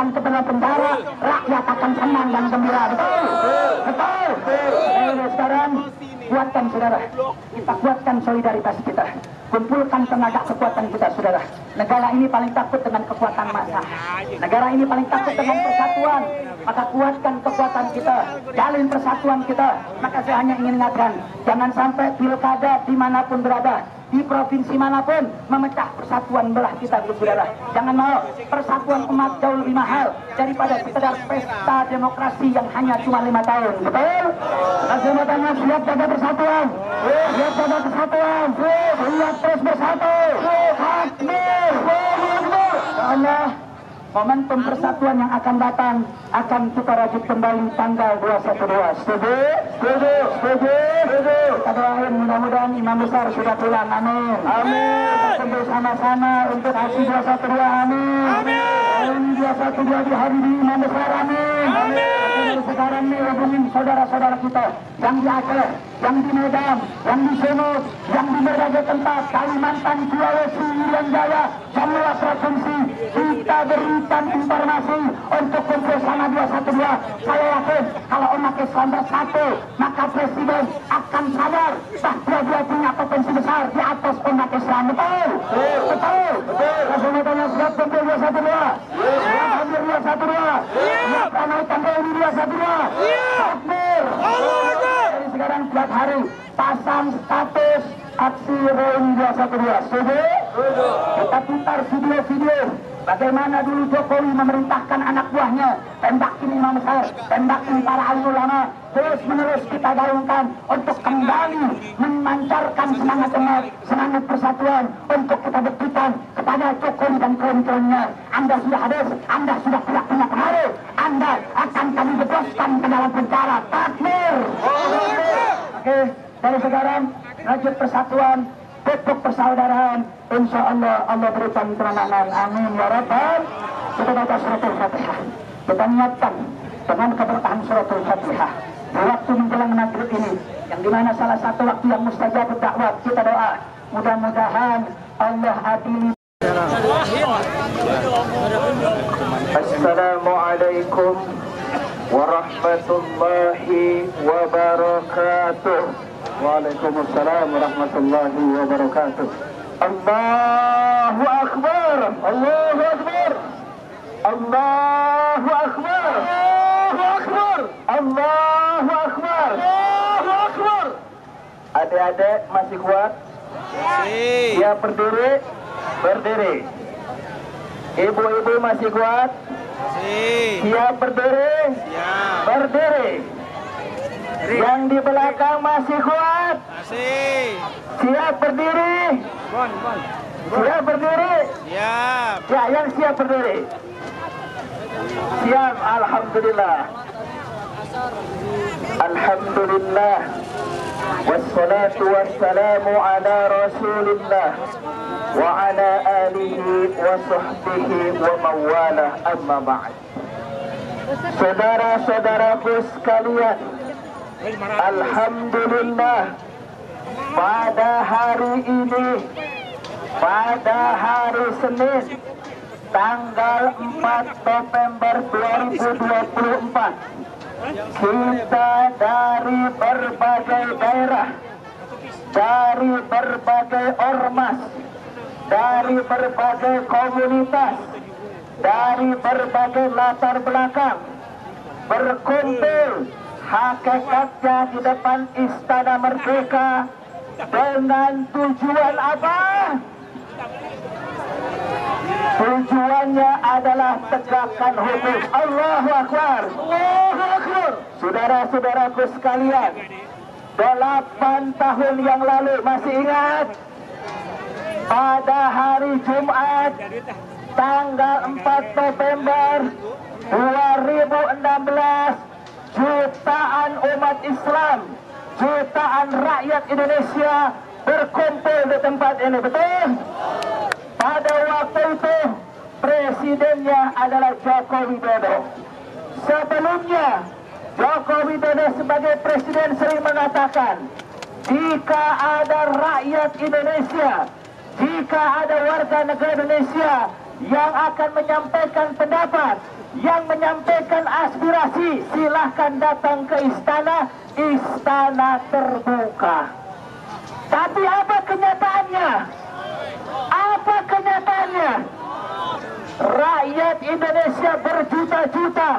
kumpulkan ke dalam penjara, rakyat akan senang dan gembira. Betul? Betul. Sekarang kuatkan saudara, kita kuatkan solidaritas kita, kumpulkan tenaga kekuatan kita saudara. Negara ini paling takut dengan kekuatan massa, negara ini paling takut dengan persatuan, maka kuatkan kekuatan kita, jalin persatuan kita. Maka saya hanya ingin ingatkan, jangan sampai pilkada dimanapun berada, di provinsi manapun memecah persatuan belah kita saudara. Jangan mau, persatuan umat jauh lebih mahal daripada sekedar pesta demokrasi yang hanya cuma 5 tahun. Betul? Kasih matanya, siap jaga persatuan, siap jaga kesatuan, siap terus bersatu. Takbir, Allah. Momentum persatuan yang akan datang akan kita rajut kembali tanggal 212. Setuju? Setuju? Setuju? Setuju? Kita doain mudah-mudahan Imam Besar sudah pulang. Amin. Amin. Kita kumpul sama-sama untuk aksi 212. Amin. Amin. 212 di hari ini Imam Besar. Amin. Amin. Sekarang nih hubungin saudara-saudara kita yang di Aceh, yang di Medan, yang di Sumut, yang di berbagai tempat, Kalimantan, Sulawesi, Irian Jaya, semua provinsi. Kita berikan informasi untuk kumpul sama 212. Saya yakin kalau umat Islam bersatu, maka Presiden akan sadar bahwa dia punya potensi besar di atas umat Islam. Betul? Betul? Rasulullah siap kumpul 212. Siap hadir 212. Siap ramaikan reuni 212. Takbir. Jadi sekarang tiap hari pasang status aksi reuni 212. Setuju? Kita putar video-video bagaimana dulu Jokowi memerintahkan anak buahnya, tembakin Imam Besar, tembakin para alim ulama. Terus menerus kita gaungkan untuk kembali memancarkan semangat umat, semangat persatuan, untuk kita buktikan kepada Jokowi dan kawan-kawannya, Anda sudah habis, Anda sudah tidak punya pengaruh, Anda akan kami bebaskan ke dalam penjara. Takbir. Oke, dari sekarang rajut persatuan, pupuk persaudaraan, insya Allah Allah berikan kemenangan. Amin ya Rabbal. Kita baca suratul Fatihah, kita niatkan dengan keberkahan suratul Fatihah di waktu menjelang maghrib ini, yang dimana salah satu waktu yang mustajab dakwah. Kita doa mudah-mudahan Allah adili. Assalamualaikum warahmatullahi wabarakatuh. Waalaikumsalam warahmatullahi wabarakatuh. Allahu Akbar. Allahu Akbar. Allahu Akbar. Allahu Akbar. Allahu Akbar. Allahu Akbar. Adik-adik masih kuat? Siap berdiri? Berdiri. Ibu-ibu masih kuat? Siap berdiri? Berdiri. Yang di belakang masih kuat? Siap berdiri? Siap berdiri? Siap. Ya, yang siap berdiri. Siap, alhamdulillah. Alhamdulillah. Wassalatu wassalamu ala Rasulillah wa ala alihi wa sahbihi wa mawalah, amma ba'd. Saudara-saudaraku sekalian, alhamdulillah, pada hari ini, pada hari Senin, tanggal 4 November 2024, kita dari berbagai daerah, dari berbagai ormas, dari berbagai komunitas, dari berbagai latar belakang berkumpul hakikatnya di depan Istana Merdeka dengan tujuan apa? Tujuannya adalah tegakkan hukum. Allahu Akbar. Allahu Akbar. Saudara-saudaraku sekalian, 8 tahun yang lalu, masih ingat? Pada hari Jumat tanggal 4 November 2016, jutaan umat Islam, jutaan rakyat Indonesia berkumpul di tempat ini. Betul? Pada waktu itu presidennya adalah Joko Widodo. Sebelumnya Joko Widodo sebagai presiden sering mengatakan, jika ada rakyat Indonesia, jika ada warga negara Indonesia yang akan menyampaikan pendapat, yang menyampaikan aspirasi, silahkan datang ke istana. Istana terbuka. Tapi apa kenyataannya? Apa kenyataannya? Rakyat Indonesia berjuta-juta,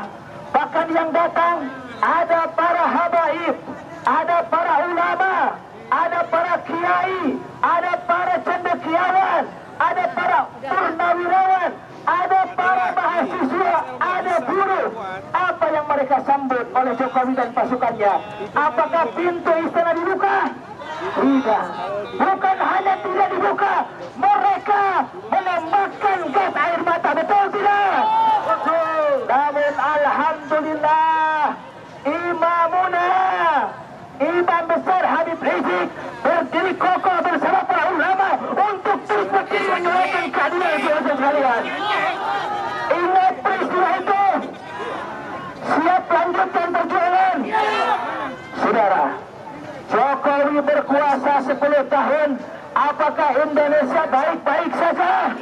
bahkan yang datang ada para habaib, ada para ulama, ada para kiai, ada para cendekiawan, ada para purnawirawan, ada para mahasiswa, ada buruh. Apa yang mereka sambut oleh Jokowi dan pasukannya? Apakah pintu istana dibuka? Tidak. Bukan hanya tidak dibuka, mereka menembakkan gas air mata. Betul tidak? Betul. Namun alhamdulillah, imamuna, Imam besar Habib Rizik berdiri kokoh bersama para ulama untuk terus berdiri menyuarakan keadilan bagi sekalian. Ingat peristiwa itu. Siap lanjutkan perjuangan. Saudara, Jokowi berkuasa 10 tahun. Apakah Indonesia baik-baik saja?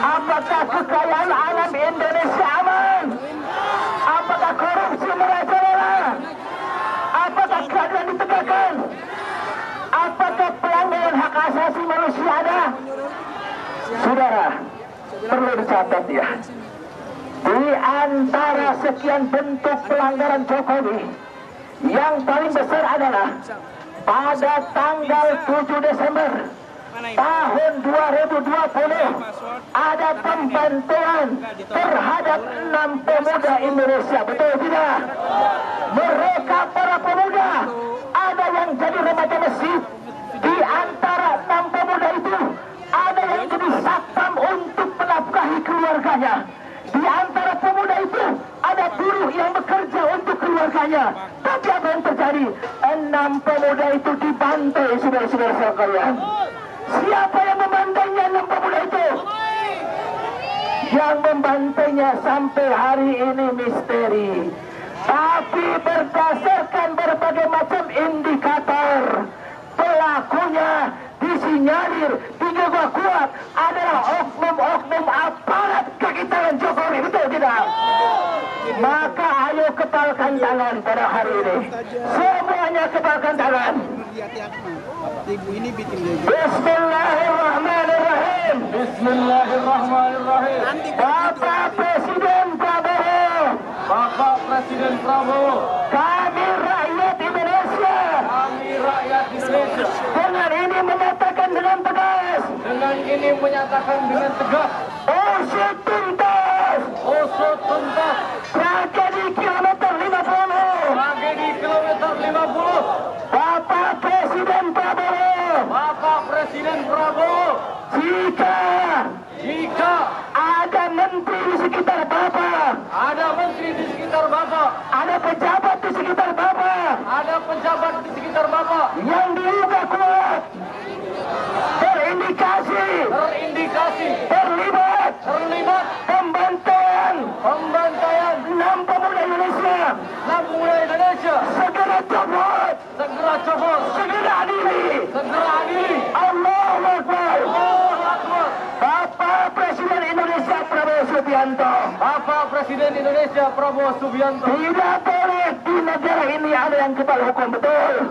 Apakah kekayaan alam Indonesia aman? Apakah korupsi merajalela? Apakah keadilan ditegakkan? Apakah pelanggaran hak asasi manusia ada? Saudara, perlu dicatat ya. Di antara sekian bentuk pelanggaran Jokowi, yang paling besar adalah pada tanggal 7 Desember tahun 2020 ada pembantuan terhadap 6 pemuda Indonesia. Betul tidak? Mereka para pemuda, ada yang jadi remaja masjid. Di antara 6 pemuda itu ada yang jadi satpam untuk menafkahi keluarganya. Di antara pemuda itu ada buruh yang bekerja untuk keluarganya. Tapi apa yang terjadi? 6 pemuda itu dibantai, saudara-saudara sekalian. Siapa yang membantainya 6 pemuda itu? Yang membantainya sampai hari ini misteri. Tapi berdasarkan berbagai macam indikator, pelakunya disinyalir, diduga kuat adalah oknum-oknum aparat kaki tangan Jokowi. Betul tidak? Maka ayo kepalkan tangan pada hari ini. Semuanya kepalkan tangan. Bismillahirrahmanirrahim. Bismillahirrahmanirrahim. Bapak Presiden Prabowo. Bapak Presiden Prabowo. Kami rakyat Indonesia. Kami rakyat Indonesia. Dengan ini menyatakan dengan tegas. Dengan ini menyatakan dengan tegas. Usut tuntas. Usut tuntas. Tragedi kilometer 50. Tragedi kilometer 50. Bapak Presiden Prabowo. Bapak Presiden Prabowo. Jika ada menteri di sekitar Bapak, ada menteri di sekitar Bapak, ada pejabat di sekitar Bapak, ada pejabat di sekitar Bapak yang diduga kuat, terindikasi terlibat pembantaian 6 pemuda Indonesia, segera copot, segera adili. Allahu Akbar. Bapak Presiden Indonesia Prabowo Subianto. Bapak Presiden Indonesia Prabowo Subianto. Tidak boleh di negara ini ada yang kepala hukum. Betul.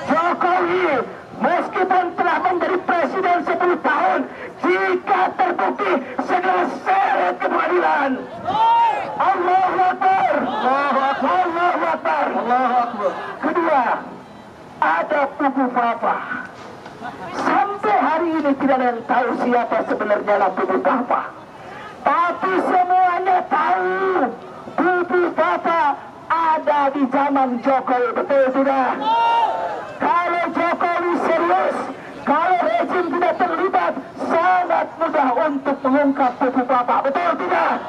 Jokowi meskipun telah menjadi presiden 10 tahun, jika terbukti segera seret ke pengadilan. Allahu Akbar. Allahu Akbar. Allahu Akbar. Allahu Akbar. Kedua, ada Pupu Papa. Sampai hari ini tidak ada yang tahu siapa sebenarnya lah Pupu Papa. Tapi semuanya tahu Pupu Papa ada di zaman Jokowi. Betul tidak? Kalau Jokowi serius, kalau rezim tidak terlibat, sangat mudah untuk mengungkap Pupu Papa. Betul tidak?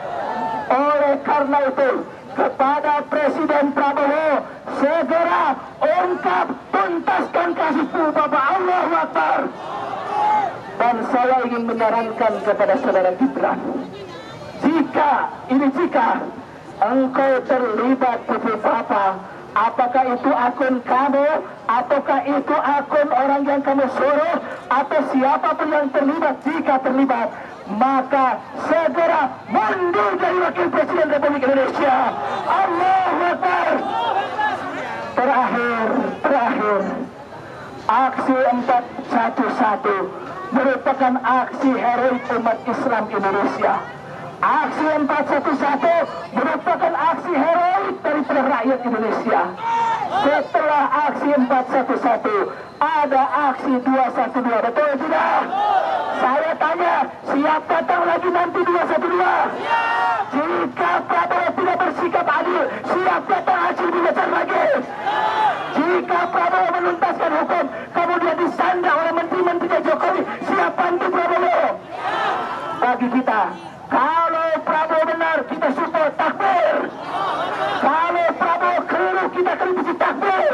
Oleh karena itu, kepada Presiden Prabowo, segera ungkap, tuntaskan kasus Pupu Papa. Allahu Akbar. Dan saya ingin menyarankan kepada saudara Gibran, jika engkau terlibat Pupu Papa, apakah itu akun kamu, ataukah itu akun orang yang kamu suruh, atau siapapun yang terlibat, jika terlibat, maka segera mundur dari Wakil Presiden Republik Indonesia. Allahu Akbar. Terakhir, aksi 411 merupakan aksi heroik umat Islam Indonesia. Aksi 411 merupakan aksi heroik daripada rakyat Indonesia. Setelah aksi 411 ada aksi 212, betul tidak? Saya tanya, siap datang lagi nanti 212? Jika Prabowo tidak bersikap adil, siap datang hasil besar lagi? Jika Prabowo menuntaskan hukum, kemudian disandra oleh menteri-menteri Jokowi, siap bantu Prabowo? Bagi kita, kalau Prabowo benar, kita support, takbir. Kalau Prabowo keliru, kita kritisi, takbir.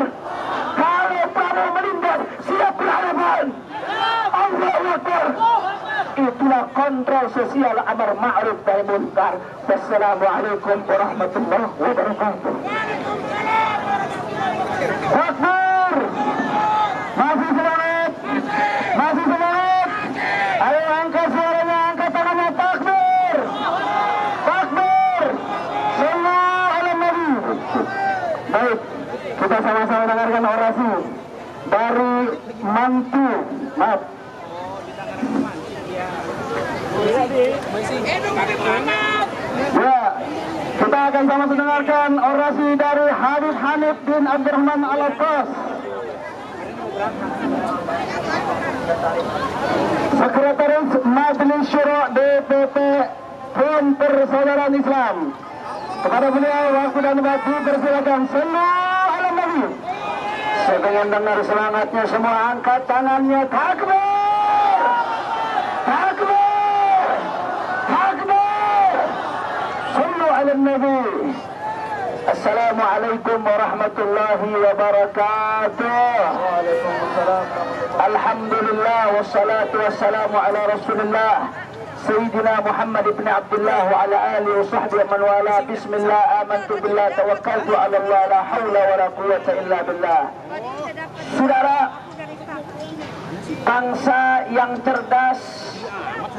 Kalau Prabowo menindas, siap berhadapan. Allahu Akbar. Itulah kontrol sosial amar ma'ruf nahi munkar. Wassalamualaikum warahmatullahi wabarakatuh. Takbir. Masih semangat. Masih semangat. Ayo angkat suaranya, angkat tangannya, takbir. Takbir. Sallallahu alaihi wasallam. Baik, kita sama-sama dengarkan orasi dari mantu. Maaf. Ya, kita akan sama mendengarkan orasi dari Habib Hanif bin Abdurrahman Al-Abbas, Sekretaris Majelis Syuro DPP Front Persaudaraan Islam. Kepada beliau waktu dan waktu persilakan. Sallallahu alaihi wasallam. Saya ingin dengar semangatnya semua, angkat tangannya, takbir. Takbir. Takbir. Sallu ala Nabi. Assalamualaikum warahmatullahi wabarakatuh. Waalaikumsalam. Alhamdulillah wassalatu wassalamu ala Rasulillah Sayyidina Muhammad ibn Abdullah wa ala alihi wa sahbihi man wala. Bismillah, amantu billah, tawakkaltu ala Allah, la hawla wa la quwwata illa billah. Saudara, bangsa yang cerdas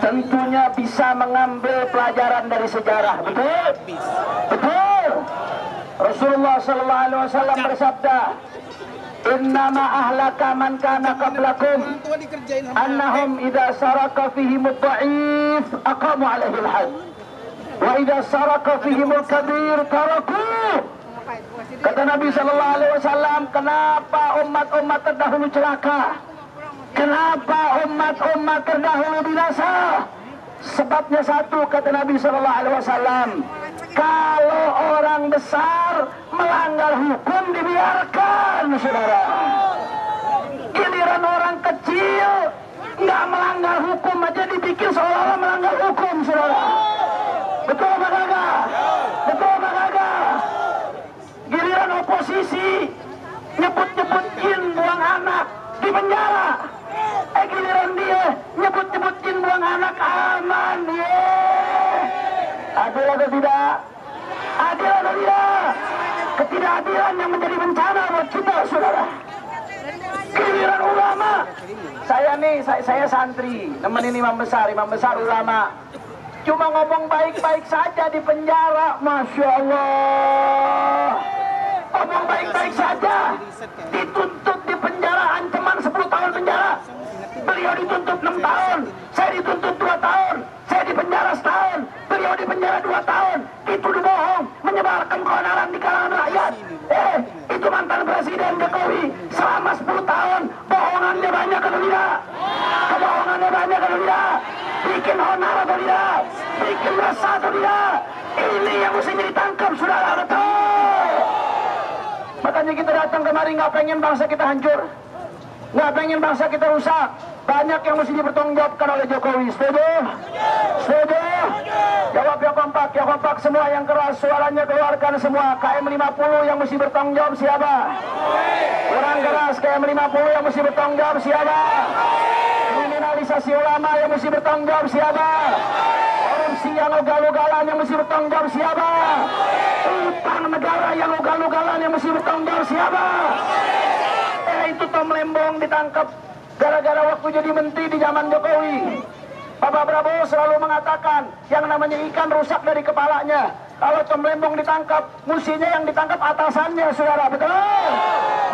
tentunya bisa mengambil pelajaran dari sejarah. Betul? Betul. Rasulullah sallallahu alaihi wasallam bersabda, "Innama ahlaka man kana qablakum annahum idza saraka fihim ad-dha'if aqamu alaihi al-hadd wa idza saraka fihim al-kabir taraku." Kata Nabi sallallahu alaihi wasallam, kenapa umat-umat terdahulu celaka? Kenapa umat-umat terdahulu binasa? Sebabnya satu, kata Nabi sallallahu alaihi wasallam, kalau orang besar melanggar hukum dibiarkan, saudara. Giliran orang kecil nggak melanggar hukum aja dipikir seolah-olah melanggar hukum, saudara. Betul apa kagak? Betul apa kagak? Giliran oposisi nyebut-nyebut jin buang anak di penjara. Giliran dia nyebut-nyebut jin buang anak aman. Adil atau tidak? Adil atau tidak? Ketidakadilan yang menjadi bencana buat kita, saudara. Giliran ulama, saya santri, nemenin imam besar ulama, cuma ngomong baik-baik saja di penjara, masya Allah. Ngomong baik-baik saja, dituntut di penjara, ancaman 10 tahun penjara. Beliau dituntut 6 tahun, saya dituntut 2 tahun, saya di penjara setahun, beliau di penjara 2 tahun. Itu dibohong, menyebarkan keonaran di kalangan rakyat. Itu mantan Presiden Jokowi selama 10 tahun, bohongannya banyak atau tidak? Kebohongannya banyak atau tidak? Bikin onar atau tidak? Bikin resah atau tidak? Ini yang mesti ditangkap, saudara, betul. Makanya kita datang kemari nggak pengen bangsa kita hancur, nggak pengen bangsa kita rusak. Banyak yang mesti dipertanggungjawabkan oleh Jokowi. Setuju? Setuju? Jawab yang kompak semua, yang keras suaranya keluarkan semua. KM 50 yang mesti bertanggung jawab siapa? Kurang keras. KM 50 yang mesti bertanggung jawab siapa? Kriminalisasi ulama yang mesti bertanggung jawab siapa? Korupsi yang ugal-ugalan yang mesti bertanggung jawab siapa? Utang negara yang ugal-ugalan yang mesti bertanggung jawab siapa? Itu Tom Lembong ditangkap gara-gara waktu jadi menteri di zaman Jokowi. Bapak Prabowo selalu mengatakan yang namanya ikan rusak dari kepalanya. Kalau cemlembong ditangkap, musinya yang ditangkap atasannya, saudara. Betul?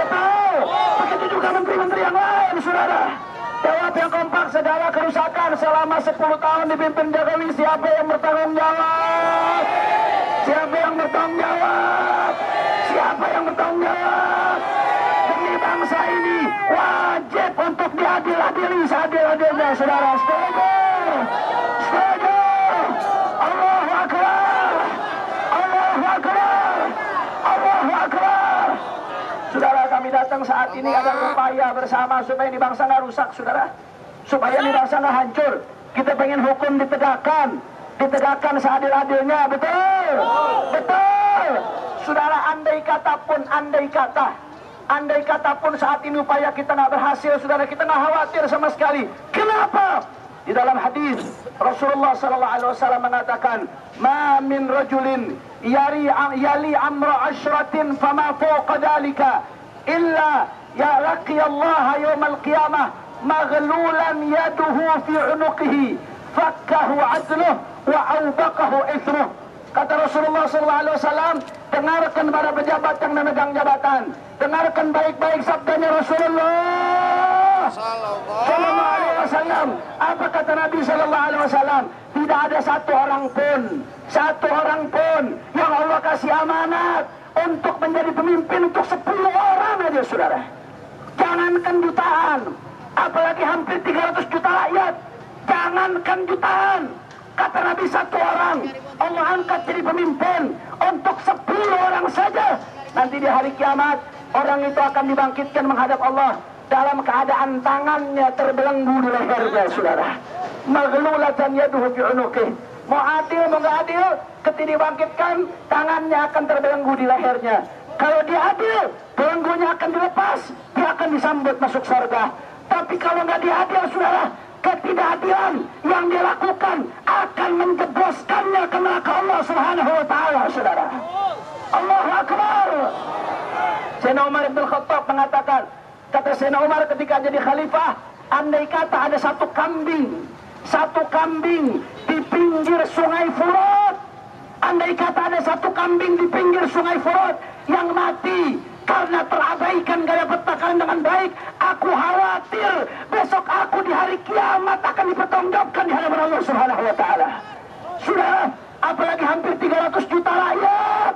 Betul. Begitu juga menteri-menteri yang lain, saudara. Jawab yang kompak, segala kerusakan selama 10 tahun dipimpin Jokowi, siapa yang bertanggung jawab? Siapa yang bertanggung jawab? Siapa yang bertanggung jawab? Demi bangsa ini wajib untuk diadil-adili seadil-adilnya, saudara. Setuju? Setuju? Allahu Akbar! Allahu Akbar! Allahu Akbar! Saudara, kami datang saat ini ada upaya bersama supaya di bangsa nggak rusak, saudara. Supaya di bangsa nggak hancur. Kita pengen hukum ditegakkan seadil-adilnya, betul? Betul! Saudara, andai kata pun saat ini upaya kita nggak berhasil, saudara, kita nggak khawatir sama sekali. Kenapa? Di dalam hadis Rasulullah sallallahu alaihi wasallam mengatakan, "Ma min rajulin yali amra ashratin fama fawqa dhalika illa ya laqiya Allah yawmal qiyamah maghlulan yaduhu fi 'unuqihi fakkahu 'adluhu wa awbaqahu ithmuh." Kata Rasulullah sallallahu alaihi wasallam, dengarkan para pejabat yang memegang jabatan, dengarkan baik-baik sabdanya Rasulullah sallallahu alaihi wasallam. Apa kata Nabi sallallahu alaihi wasallam? Tidak ada satu orang pun yang Allah kasih amanat untuk menjadi pemimpin untuk 10 orang aja, saudara. Jangankan jutaan, apalagi hampir 300 juta rakyat. Jangankan jutaan, kata Nabi, satu orang Allah angkat jadi pemimpin untuk 10 orang saja. Nanti di hari kiamat orang itu akan dibangkitkan menghadap Allah dalam keadaan tangannya terbelenggu di lehernya, saudara. Maghlulatan yaduhu fi unuqih. Mau adil mau nggak adil, ketika dibangkitkan tangannya akan terbelenggu di lehernya. Kalau dia adil, belenggunya akan dilepas, dia akan disambut masuk surga. Tapi kalau nggak dia adil, saudara, ketidakadilan yang dilakukan akan menjebloskannya ke neraka Allah Subhanahu wa taala, saudara. Allahu Akbar. Sayyidina Umar bin Khattab mengatakan, kata Sayyidina Umar ketika jadi khalifah, andai kata ada satu kambing di pinggir sungai Furat, andai kata ada satu kambing di pinggir sungai Furat yang mati karena terabaikan gaya petakan dengan baik, aku khawatir besok aku di hari kiamat akan dipertanggungjawabkan di hadapan Allah Subhanahu wa taala. Saudara, apalagi hampir 300 juta rakyat.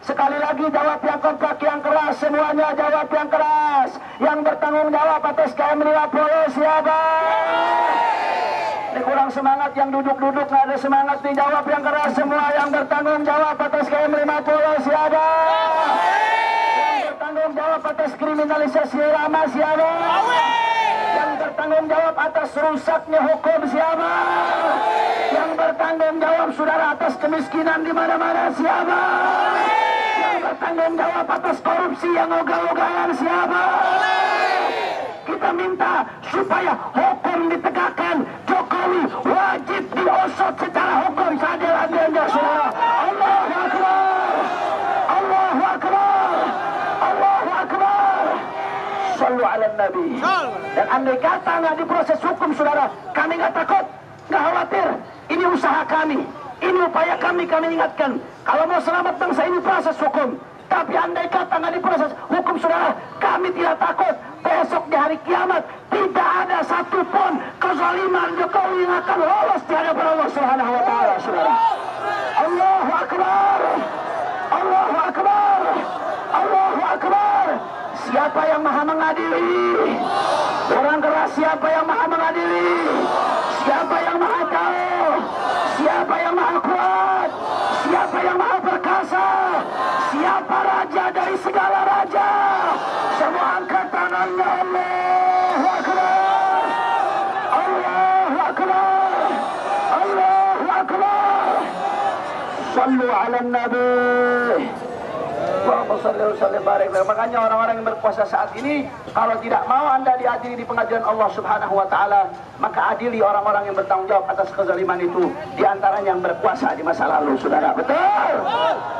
Sekali lagi jawab yang kompak, yang keras, semuanya jawab yang keras. Yang bertanggung jawab atas KM50 siapa? Ini kurang semangat, yang duduk-duduk nggak ada semangat nih. Jawab yang keras semua. Yang bertanggung jawab atas KM50 siapa? Yang bertanggung jawab atas kriminalisasi ulama siapa? Yang bertanggung jawab atas rusaknya hukum siapa? Yang bertanggung jawab, saudara, atas kemiskinan di mana-mana siapa? Yang bertanggung jawab atas korupsi yang ogah-ogahan siapa? Kita minta supaya hukum ditegakkan. Jokowi wajib diusut secara hukum seadil-adilnya, saudara. Allahu Akbar. Allahu Akbar. Allahu Akbar. Sallu ala Nabi. Dan andai kata nggak diproses hukum, saudara, kami nggak takut, nggak khawatir. Ini usaha kami, ini upaya kami ingatkan. Kalau mau selamat bangsa ini proses hukum. Tapi andai kata nggak diproses hukum, saudara, kami tidak takut. Besok di hari kiamat tidak ada satupun kezaliman Jokowi yang akan lolos di hadapan Allah Subhanahu wa taala, saudara. Allahu Akbar. Allahu Akbar. Allahu Akbar. Siapa yang maha mengadili? Orang keras, siapa yang maha mengadili? Siapa yang maha tahu? Siapa yang maha kuat? Siapa yang maha perkasa? Siapa raja dari segala raja? Semua angkat tangannya. Allahu Akbar. Allahu Akbar. Allahu Akbar. Sallu ala Nabi. Makanya orang-orang yang berkuasa saat ini, kalau tidak mau Anda diadili di pengadilan Allah Subhanahu wa taala, maka adili orang-orang yang bertanggung jawab atas kezaliman itu, di antaranya yang berkuasa di masa lalu, saudara. Betul.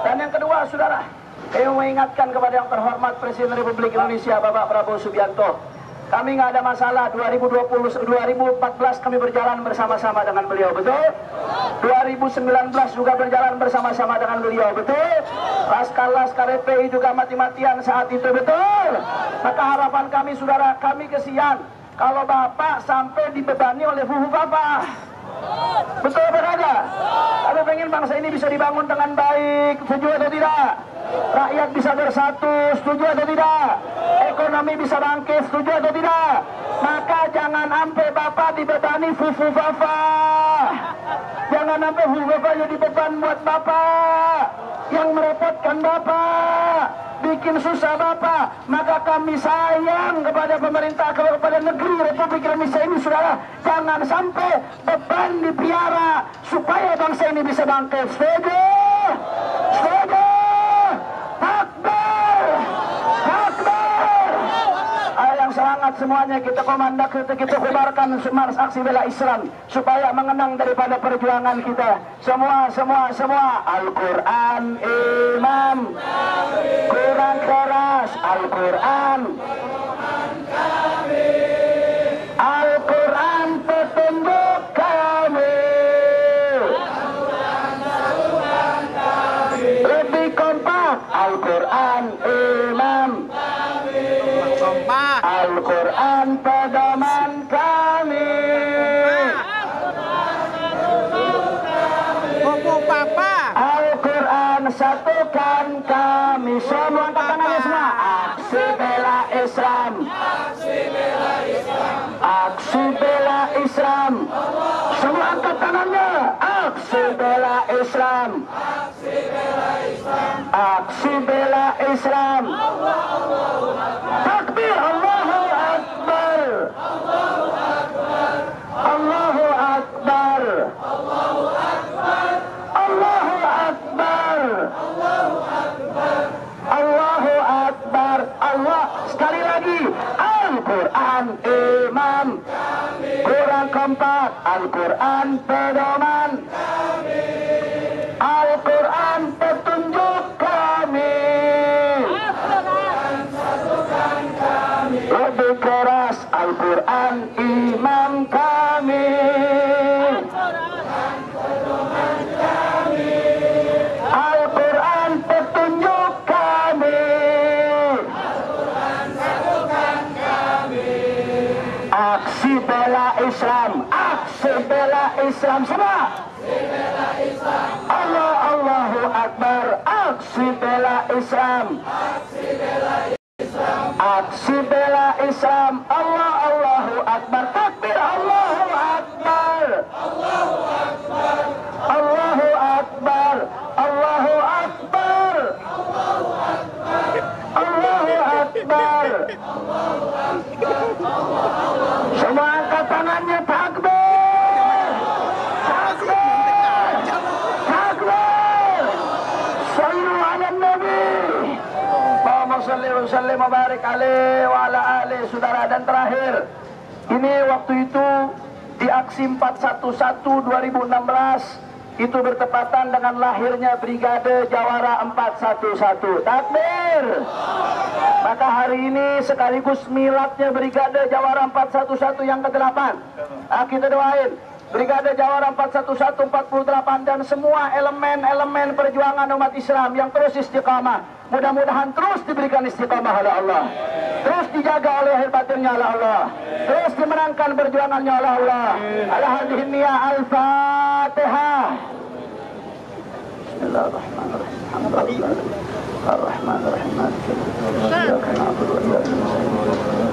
Dan yang kedua, saudara, saya mengingatkan kepada yang terhormat Presiden Republik Indonesia Bapak Prabowo Subianto, kami nggak ada masalah. 2014 kami berjalan bersama-sama dengan beliau, betul? 2019 juga berjalan bersama-sama dengan beliau, betul? Laskar FPI juga mati-matian saat itu, betul? Maka harapan kami, saudara, kami kesian kalau Bapak sampai dibebani oleh fufu Bapak. Betul apa kagak? Kami pengen bangsa ini bisa dibangun dengan baik, setuju atau tidak? Rakyat bisa bersatu, setuju atau tidak? Ekonomi bisa bangkit, setuju atau tidak? Maka jangan sampai Bapak dibebani fufu Bapak. Jangan sampai fufu Bapak jadi beban buat Bapak, yang merepotkan Bapak, bikin susah Bapak. Maka kami sayang kepada pemerintah, kepada negeri Republik Indonesia ini, saudara, jangan sampai beban dipiara supaya bangsa ini bisa bangkit. Setuju? Setuju? Takbir! Takbir! Ayo yang semangat semuanya, kita komandak, kita kubarkan mars aksi bela Islam supaya mengenang daripada perjuangan kita. Semua Al-Quran imam, kurang keras. Al-Quran, Al-Quran petunjuk kami, lebih kompak. Al-Quran imam, Al-Quran pedoman kami. Al-Quran satukan kami. Semua angkat tangannya semua. Aksi bela Islam, aksi bela Islam. Semua angkat tangannya. Aksi bela Islam, aksi bela Islam. Takbir, Allahu Akbar, Allahu Akbar, Allahu Akbar, Allahu Akbar. Allah, sekali lagi. Al-Quran imam, kurang kompak. Al-Quran pedoman, Al-Quran petunjuk kami, lebih keras. Al-Quran imam kami, Al-Quran petunjuk kami. Aksi bela Islam, aksi bela Islam semua. Allah, Allahu Akbar. Aksi bela Islam, aksi bela Islam. Allah, Allahu Akbar. Takbir, Allahu Akbar, Allahu Akbar, Allahu Akbar, Allahu Akbar. Semua angkat tangannya. Takbir, takbir, takbir. Sallu ala Nabi. Allahumma salli wa sallim wa barik alaihi wa ala alihi. Saudara, dan terakhir, ini waktu itu di aksi 411 2016 itu bertepatan dengan lahirnya Brigade Jawara 411. Takbir. Maka hari ini sekaligus miladnya Brigade Jawara 411 yang ke-8. Kita doain Brigade Jawara 411 48 dan semua elemen-elemen perjuangan umat Islam yang terus istiqamah. Mudah-mudahan terus diberikan istiqamah oleh Allah, terus dijaga oleh lahir batinnya oleh Allah, terus dimenangkan perjuangannya oleh Allah. Ala hadhihi niyah. Al-Fatihah. Bismillahirrahmanirrahim. Ar-Rahmanir-Rahim. Iyyaka na'budu wa iyyaka nasta'in.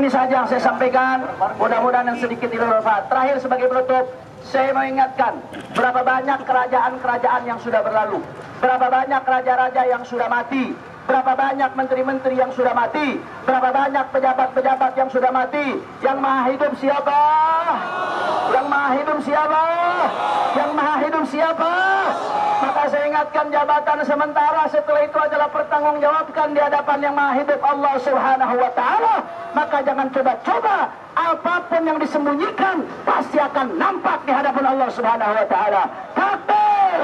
Ini saja yang saya sampaikan. Mudah-mudahan yang sedikit bermanfaat. Terakhir sebagai penutup, saya mau ingatkan berapa banyak kerajaan-kerajaan yang sudah berlalu, berapa banyak raja-raja yang sudah mati, berapa banyak menteri-menteri yang sudah mati, berapa banyak pejabat-pejabat yang sudah mati. Yang maha hidup siapa? Yang maha hidup siapa? Yang maha hidup siapa? Maka saya ingatkan, jabatan sementara setelah itu adalah pertanggungjawabkan di hadapan yang maha hidup Allah Subhanahu wa ta'ala. Maka jangan coba-coba, apapun yang disembunyikan pasti akan nampak di hadapan Allah Subhanahu wa ta'ala. Takbir!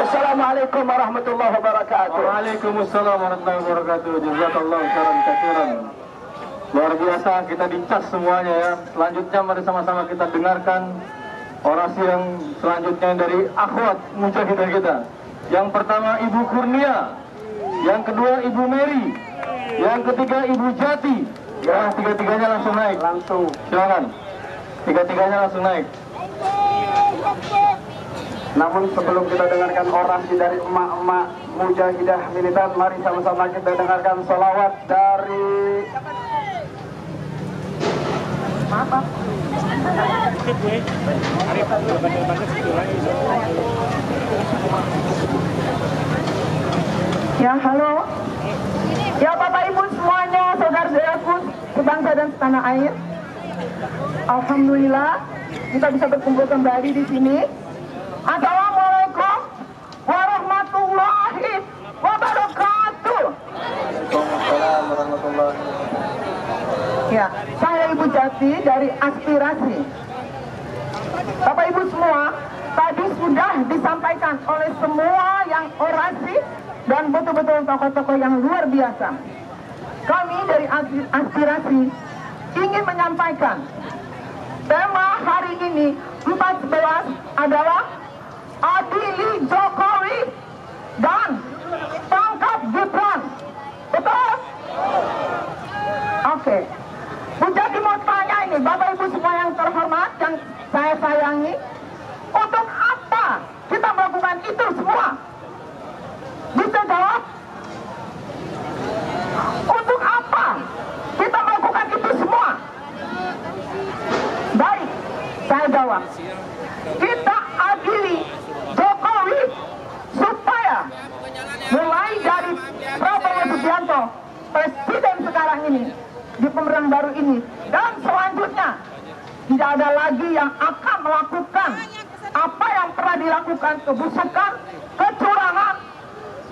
Assalamualaikum warahmatullahi wabarakatuh. Waalaikumsalam warahmatullahi wabarakatuh. Jazakallahu khairan katsiran. Luar biasa, kita dicas semuanya ya. Selanjutnya mari sama-sama kita dengarkan orasi yang selanjutnya dari akhwat mujahidah kita. Yang pertama Ibu Kurnia, yang kedua Ibu Mary, yang ketiga Ibu Jati. Ya, tiga-tiganya langsung naik. Langsung. Silakan. Tiga-tiganya langsung naik. Namun sebelum kita dengarkan orasi dari emak-emak mujahidah militan, mari sama-sama kita dengarkan salawat dari Ya, halo. Ya, Bapak Ibu semuanya, saudara-saudaraku sebangsa dan setanah air. Alhamdulillah kita bisa berkumpul kembali di sini. Assalamualaikum warahmatullahi wabarakatuh. Waalaikumsalam warahmatullahi wabarakatuh. Ya, saya Ibu Jati dari Aspirasi. Bapak Ibu semua, tadi sudah disampaikan oleh semua yang orasi dan betul-betul tokoh-tokoh yang luar biasa. Kami dari Aspirasi ingin menyampaikan tema hari ini 14 adalah adili Jokowi dan tangkap Gibran. Betul? Oke. Bu Jati mau tanya ini, Bapak Ibu semua yang terhormat, yang saya sayangi, untuk apa kita melakukan itu semua? Bisa jawab? Untuk apa kita melakukan itu semua? Baik, saya jawab. Kita adili Jokowi supaya mulai dari Prabowo Subianto, presiden sekarang ini, di pemerintahan baru ini, dan selanjutnya tidak ada lagi yang akan melakukan apa yang pernah dilakukan, kebusukan, kecurangan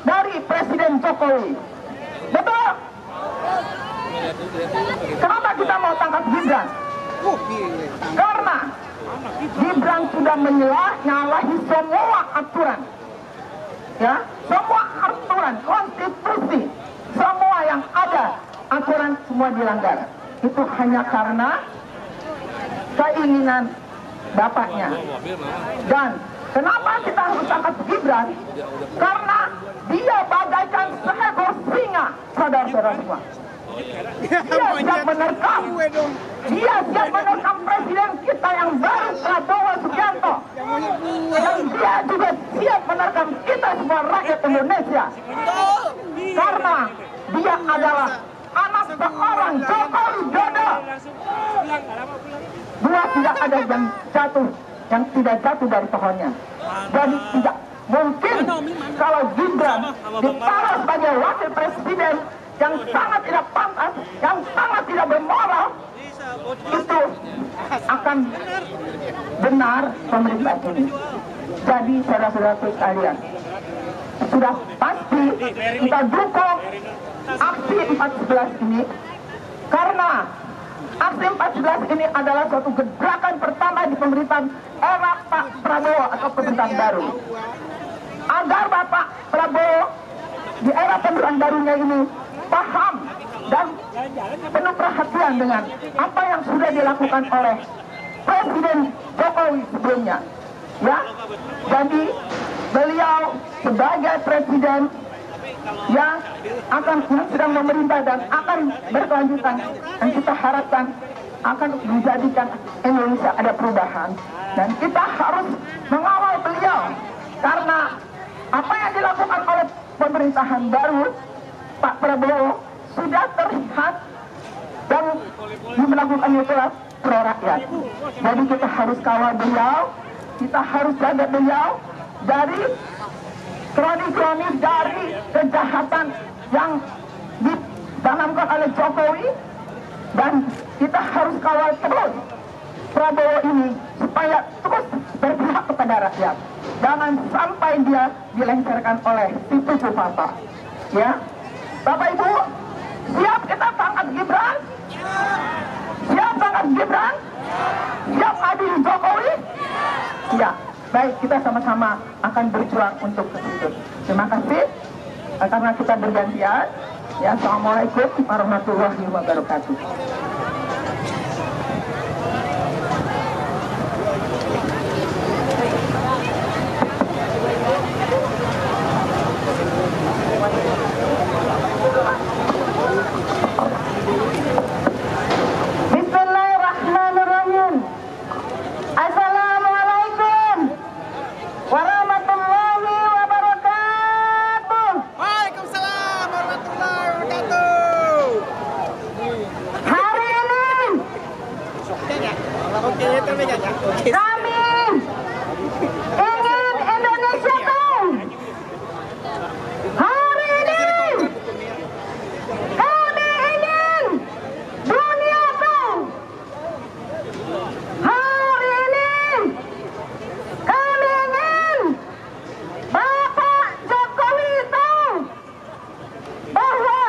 dari Presiden Jokowi. Betul? Kenapa kita mau tangkap Gibran? Karena Gibran sudah menyalahi semua aturan, ya, semua aturan konstitusi, semua yang ada aturan semua dilanggar. Itu hanya karena keinginan bapaknya. Dan kenapa kita harus tangkap Gibran? Karena dia bagaikan seekor singa, saudara-saudara semua. Dia siap menerkam. Dia siap menerkam presiden kita yang baru, Prabowo Subianto. Dan dia juga siap menerkam kita semua rakyat Indonesia. Karena dia adalah anak seorang Joko Widodo. Buah tidak ada yang tidak jatuh dari pohonnya. Jadi tidak mungkin kalau Gibran ditaruh sebagai wakil presiden yang sangat tidak pantas, yang sangat tidak bermoral, itu akan benar pemerintah ini. Jadi saudara-saudara sekalian, sudah pasti kita dukung aksi 14 ini, karena aksi 14 ini adalah suatu gebrakan pertama di pemerintahan era Pak Prabowo atau pemerintahan baru. Agar Bapak Prabowo di era pemerintahan barunya ini paham dan penuh perhatian dengan apa yang sudah dilakukan oleh Presiden Jokowi sebelumnya. Ya, jadi beliau sebagai presiden yang sedang memerintah dan akan berkelanjutan, dan kita harapkan akan menjadikan Indonesia ada perubahan, dan kita harus mengawal beliau karena apa yang dilakukan oleh pemerintahan baru Pak Prabowo sudah terlihat dan melakukan itulah pro rakyat. Jadi kita harus kawal beliau, kita harus jaga beliau dari kroni-kroni, dari kejahatan yang ditanamkan oleh Jokowi, dan kita harus kawal terus Prabowo ini supaya terus berpihak kepada rakyat. Jangan sampai dia dilengsarkan oleh Tipu Sufata. Ya, Bapak Ibu, siap kita tangkap Gibran? Siap tangkap Gibran? Siap adil Jokowi? Ya. baik kita sama-sama akan berjuang untuk ke situ. Terima kasih karena kita bergantian. Ya, assalamualaikum warahmatullahi wabarakatuh. Bismillahirrahmanirrahim. Assalamualaikum warahmatullahi wabarakatuh. Waalaikumsalam warahmatullahi wabarakatuh. Hari ini Oke, terima kasih. kami ingin Indonesia tahu. Hari ini kami ingin dunia tahu. Hari ini kami ingin Bapak Jokowi tahu bahwa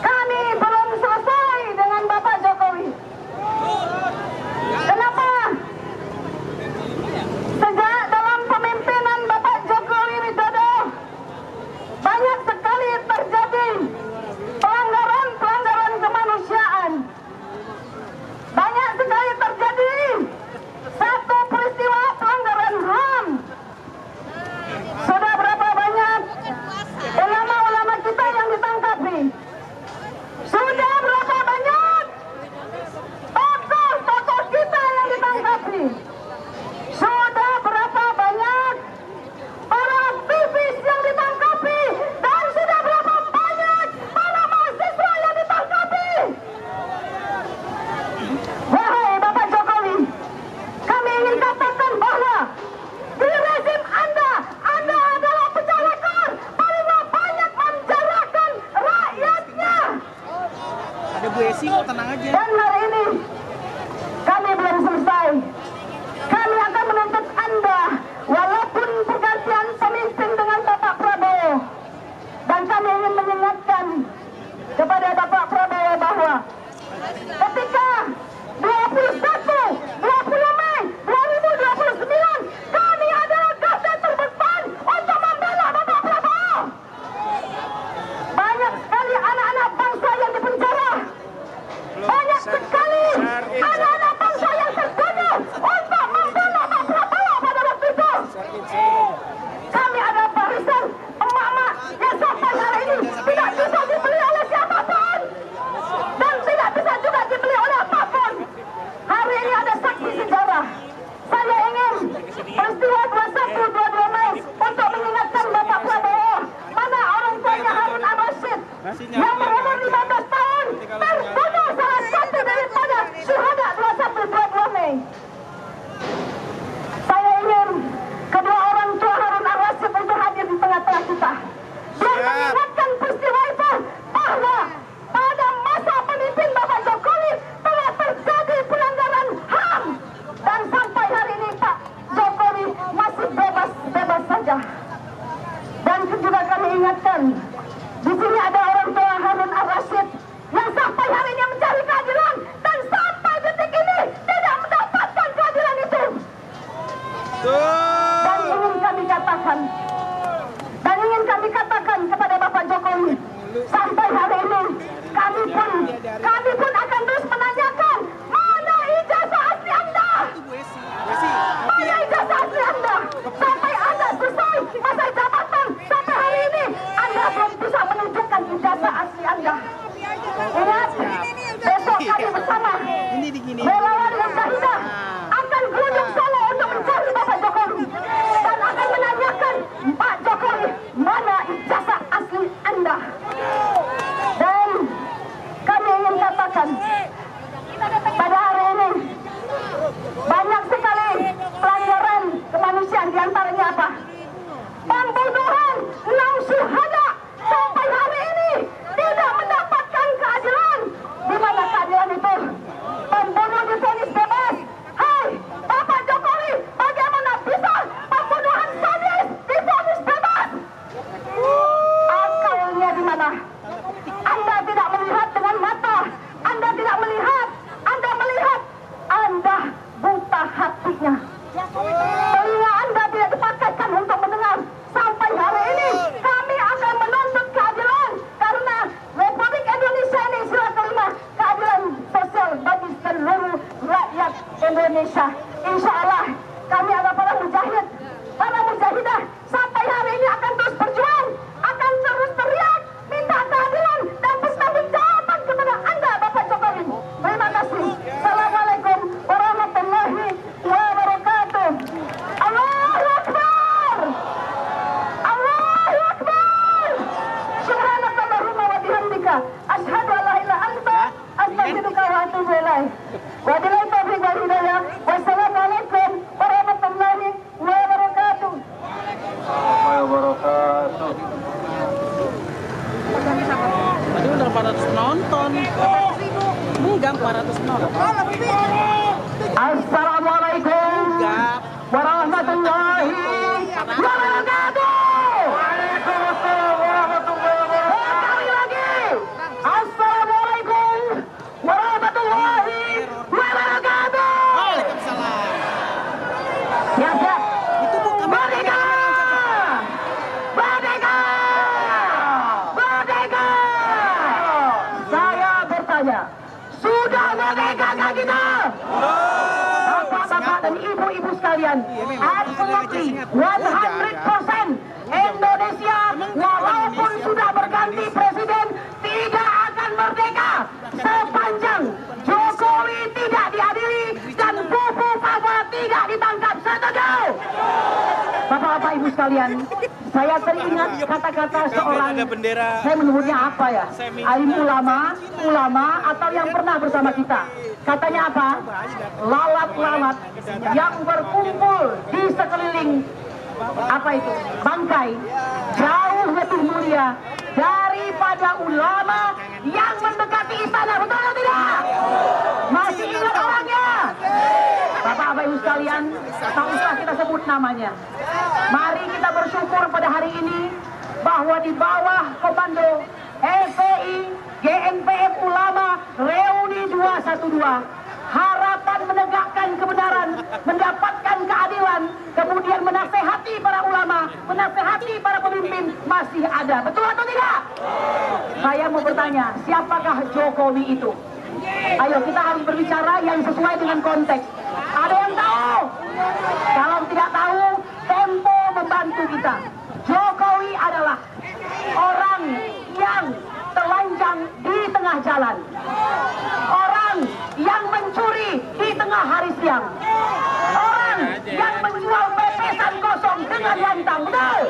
kami belum selesai dengan Bapak Jokowi. Kenapa? Sejak dalam pemimpinan Bapak Jokowi Widodo banyak sekali terjadi pelanggaran-pelanggaran kemanusiaan. Banyak sekali terjadi satu peristiwa pelanggaran HAM. Sudah berapa banyak ulama-ulama kita yang ditangkapi? Sudah berapa banyak tokoh-tokoh kita yang ditangkapi? Sudah berapa banyak para aktivis yang ditangkapi? Dan sudah berapa banyak para mahasiswa yang ditangkapi? Wahai Bapak Jokowi, kami ingin katakan bahwa di rezim Anda adalah pencalekor paling banyak menjarakan rakyatnya. Ada Bu Esi kok, tenang aja. Dan hari ini kami belum selesai. Kami akan menuntut Anda walaupun pergantian pemimpin dengan Bapak Prabowo. Dan kami ingin mengingatkan kepada Bapak Prabowo bahwa ketika 20 Mei 2029 kami adalah garda terdepan untuk membela Bapak Prabowo. Banyak sekali anak-anak bangsa yang dipenjara. Banyak sekali anak-anak bangsa yang terbunuh untuk membela Pak Prabowo pada waktu itu. Kami ada barisan emak-emak yang sampai hari ini tidak bisa dibeli oleh siapapun dan tidak bisa juga dibeli oleh apapun. Hari ini ada saksi sejarah. Saya ingin peristiwa 21-22 Mei untuk mengingatkan Bapak Prabowo, mana orang tuanya Harun Ar-Rasyid yang berumur 15 tahun terbunuh salah satu daripada syuhada 21-22 Mei. Saya ingin kedua orang tua Harun Ar-Rasyid untuk hadir di tengah-tengah kita dan mengingatkan peristiwa itu bahwa pada masa pemimpin Bapak Jokowi telah terjadi pelanggaran HAM dan sampai hari ini Pak Jokowi masih bebas saja. Dan juga kami ingatkan di sini ada orang tua Harun Ar-Rasyid yang sampai hari ini mencari keadilan dan sampai detik ini tidak mendapatkan keadilan itu. Dan ingin kami katakan kepada Bapak Jokowi, sampai hari ini kami pun akan terus menanyakan mana ijazah asli Anda? Mana ijazah asli Anda? Sampai Anda selesai masa jabatan sampai hari ini Anda belum bisa menunjukkan ijazah asli Anda. Ingat, besok kami bersama relawan Mujahidah akan berunjuk Solo untuk mencari Bapak Jokowi dan akan menanyakan Pak Jokowi mana ijazah asli Anda. Dan kami ingin katakan pada hari ini banyak sekali pelanggaran kemanusiaan, diantaranya apa? Pembunuhan 6 syuhada sampai hari ini tidak mendapatkan keadilan. Di mana keadilan itu? Pembunuh Indonesia. Insya Allah kami adalah para mujahid, para mujahidah sampai hari ini akan terus berjuang, akan terus teriak, minta keadilan dan pertanggungjawaban kepada Anda Bapak Jokowi. Terima kasih. Assalamualaikum warahmatullahi wabarakatuh. Allahu Akbar. Allahu Akbar. Subhanakallahumma wa bihamdika asyhadu an la ilaha illa anta astaghfiruka wa atubu ilaik. Wabillahi taufiq wal hidayah. Wassalamualaikum warahmatullahi wabarakatuh. Wabarakatuh. Tadi udah 400 penonton. Enggak 400 penonton. Assalamualaikum warahmatullahi wabarakatuh. Waalaikumsalam warahmatullahi wabarakatuh. Sekali lagi. Assalamualaikum warahmatullahi wabarakatuh. Waalaikumsalam. Siap-siap. Itu bukan Merdeka! Merdeka! Merdeka! Saya bertanya, sudah merdekakah kita? Bapak-bapak dan ibu-ibu sekalian, absolutely 100% Indonesia walaupun sudah berganti presiden tidak akan merdeka sepanjang Jokowi tidak diadili dan Bubu Papa tidak ditangkap. Setuju? Bapak-bapak ibu sekalian, saya teringat kata-kata seorang, saya menyebutnya apa ya, alim ulama atau yang pernah bersama kita. Katanya apa? Lalat-lalat yang berkumpul di sekeliling apa itu? Bangkai jauh lebih mulia daripada ulama yang mendekati istana. Betul atau tidak? Masih ingat orangnya? Bapak-bapak ibu sekalian, tak usah kita sebut namanya. Mari kita bersyukur pada hari ini bahwa di bawah komando FPI, GNPF Ulama Reuni 212, harapan menegakkan kebenaran, mendapatkan keadilan, kemudian menasehati para ulama, menasehati para pemimpin masih ada. Betul atau tidak? Saya mau bertanya, siapakah Jokowi itu? Ayo kita harus berbicara yang sesuai dengan konteks. Ada yang tahu? Kalau tidak tahu, Tempo membantu kita. Jokowi adalah orang yang telanjang di tengah jalan, orang yang mencuri di tengah hari siang, orang yang menjual pepesan kosong dengan lantang. Betul?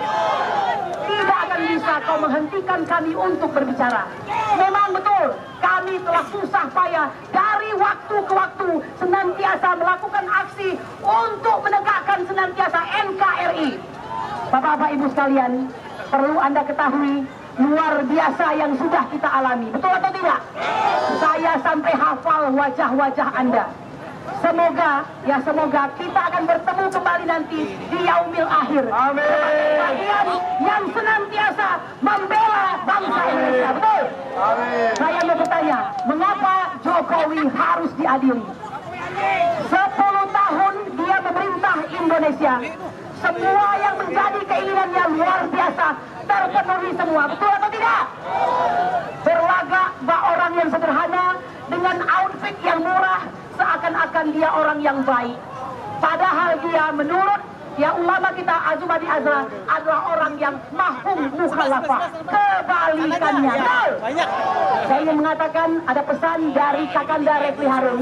Tidak akan bisa kau menghentikan kami untuk berbicara. Memang betul, kami telah susah payah dari waktu ke waktu senantiasa melakukan aksi untuk menegakkan senantiasa NKRI. Bapak-bapak ibu sekalian, perlu Anda ketahui luar biasa yang sudah kita alami. Betul atau tidak? Saya sampai hafal wajah-wajah Anda. Semoga kita akan bertemu kembali nanti di yaumil akhir. Amin. Bagian yang senantiasa membela bangsa Indonesia. Betul? Amin. Saya mau bertanya, mengapa Jokowi harus diadili? 10 tahun dia memerintah Indonesia. Semua yang menjadi keinginannya luar biasa terpenuhi semua. Betul atau tidak? Berlagak bak orang yang sederhana dengan outfit yang murah, seakan-akan dia orang yang baik. Padahal dia menurut ulama kita Azumadi Azra adalah orang yang mahfum mukhalafah. Kebalikannya. Betul? Saya ingin mengatakan ada pesan dari Kakanda Refli Harun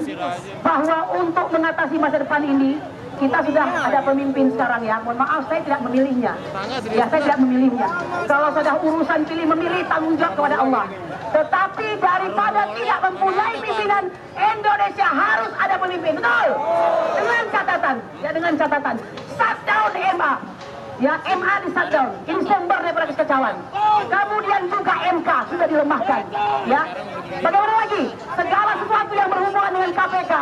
bahwa untuk mengatasi masa depan ini kita sudah ada pemimpin sekarang ya. Mohon maaf saya tidak memilihnya. Ya saya tidak memilihnya. Kalau sudah urusan pilih memilih tanggung jawab kepada Allah. Tetapi daripada tidak mempunyai pimpinan, Indonesia harus ada pemimpin. Betul? Dengan catatan shutdown MA. Ya, MA di shutdown. Ini sumber daripada kekacauan. Kemudian juga MK sudah dilemahkan. Ya. Bagaimana lagi? Segala sesuatu yang berhubungan dengan KPK,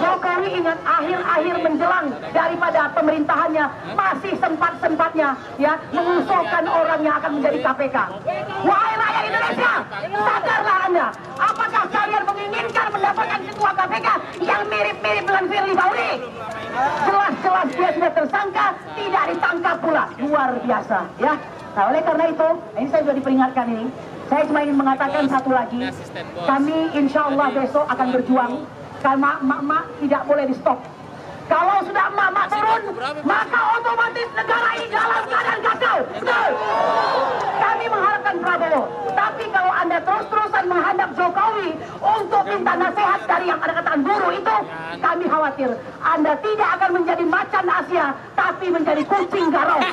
Jokowi ingat akhir-akhir menjelang daripada pemerintahannya masih sempat-sempatnya ya mengusulkan orang yang akan menjadi KPK. Wahai rakyat Indonesia, sadarlah Anda. Apakah kalian menginginkan mendapatkan ketua KPK yang mirip-mirip dengan Firly Bahuri? Jelas-jelas dia sudah tersangka, tidak ditangkap pula. Luar biasa ya. Nah oleh karena itu, ini saya sudah diperingatkan ini. Saya cuma ingin mengatakan satu lagi. Kami insya Allah besok akan berjuang. Karena mak-mak tidak boleh di stop. Kalau sudah emak-emak turun, maka otomatis negara ini dalam keadaan kacau. Betul. Kami mengharapkan Prabowo. Tapi kalau Anda terus-terusan menghadap Jokowi untuk minta nasihat dari yang ada katakan guru itu, kami khawatir Anda tidak akan menjadi macan Asia, tapi menjadi kucing garong.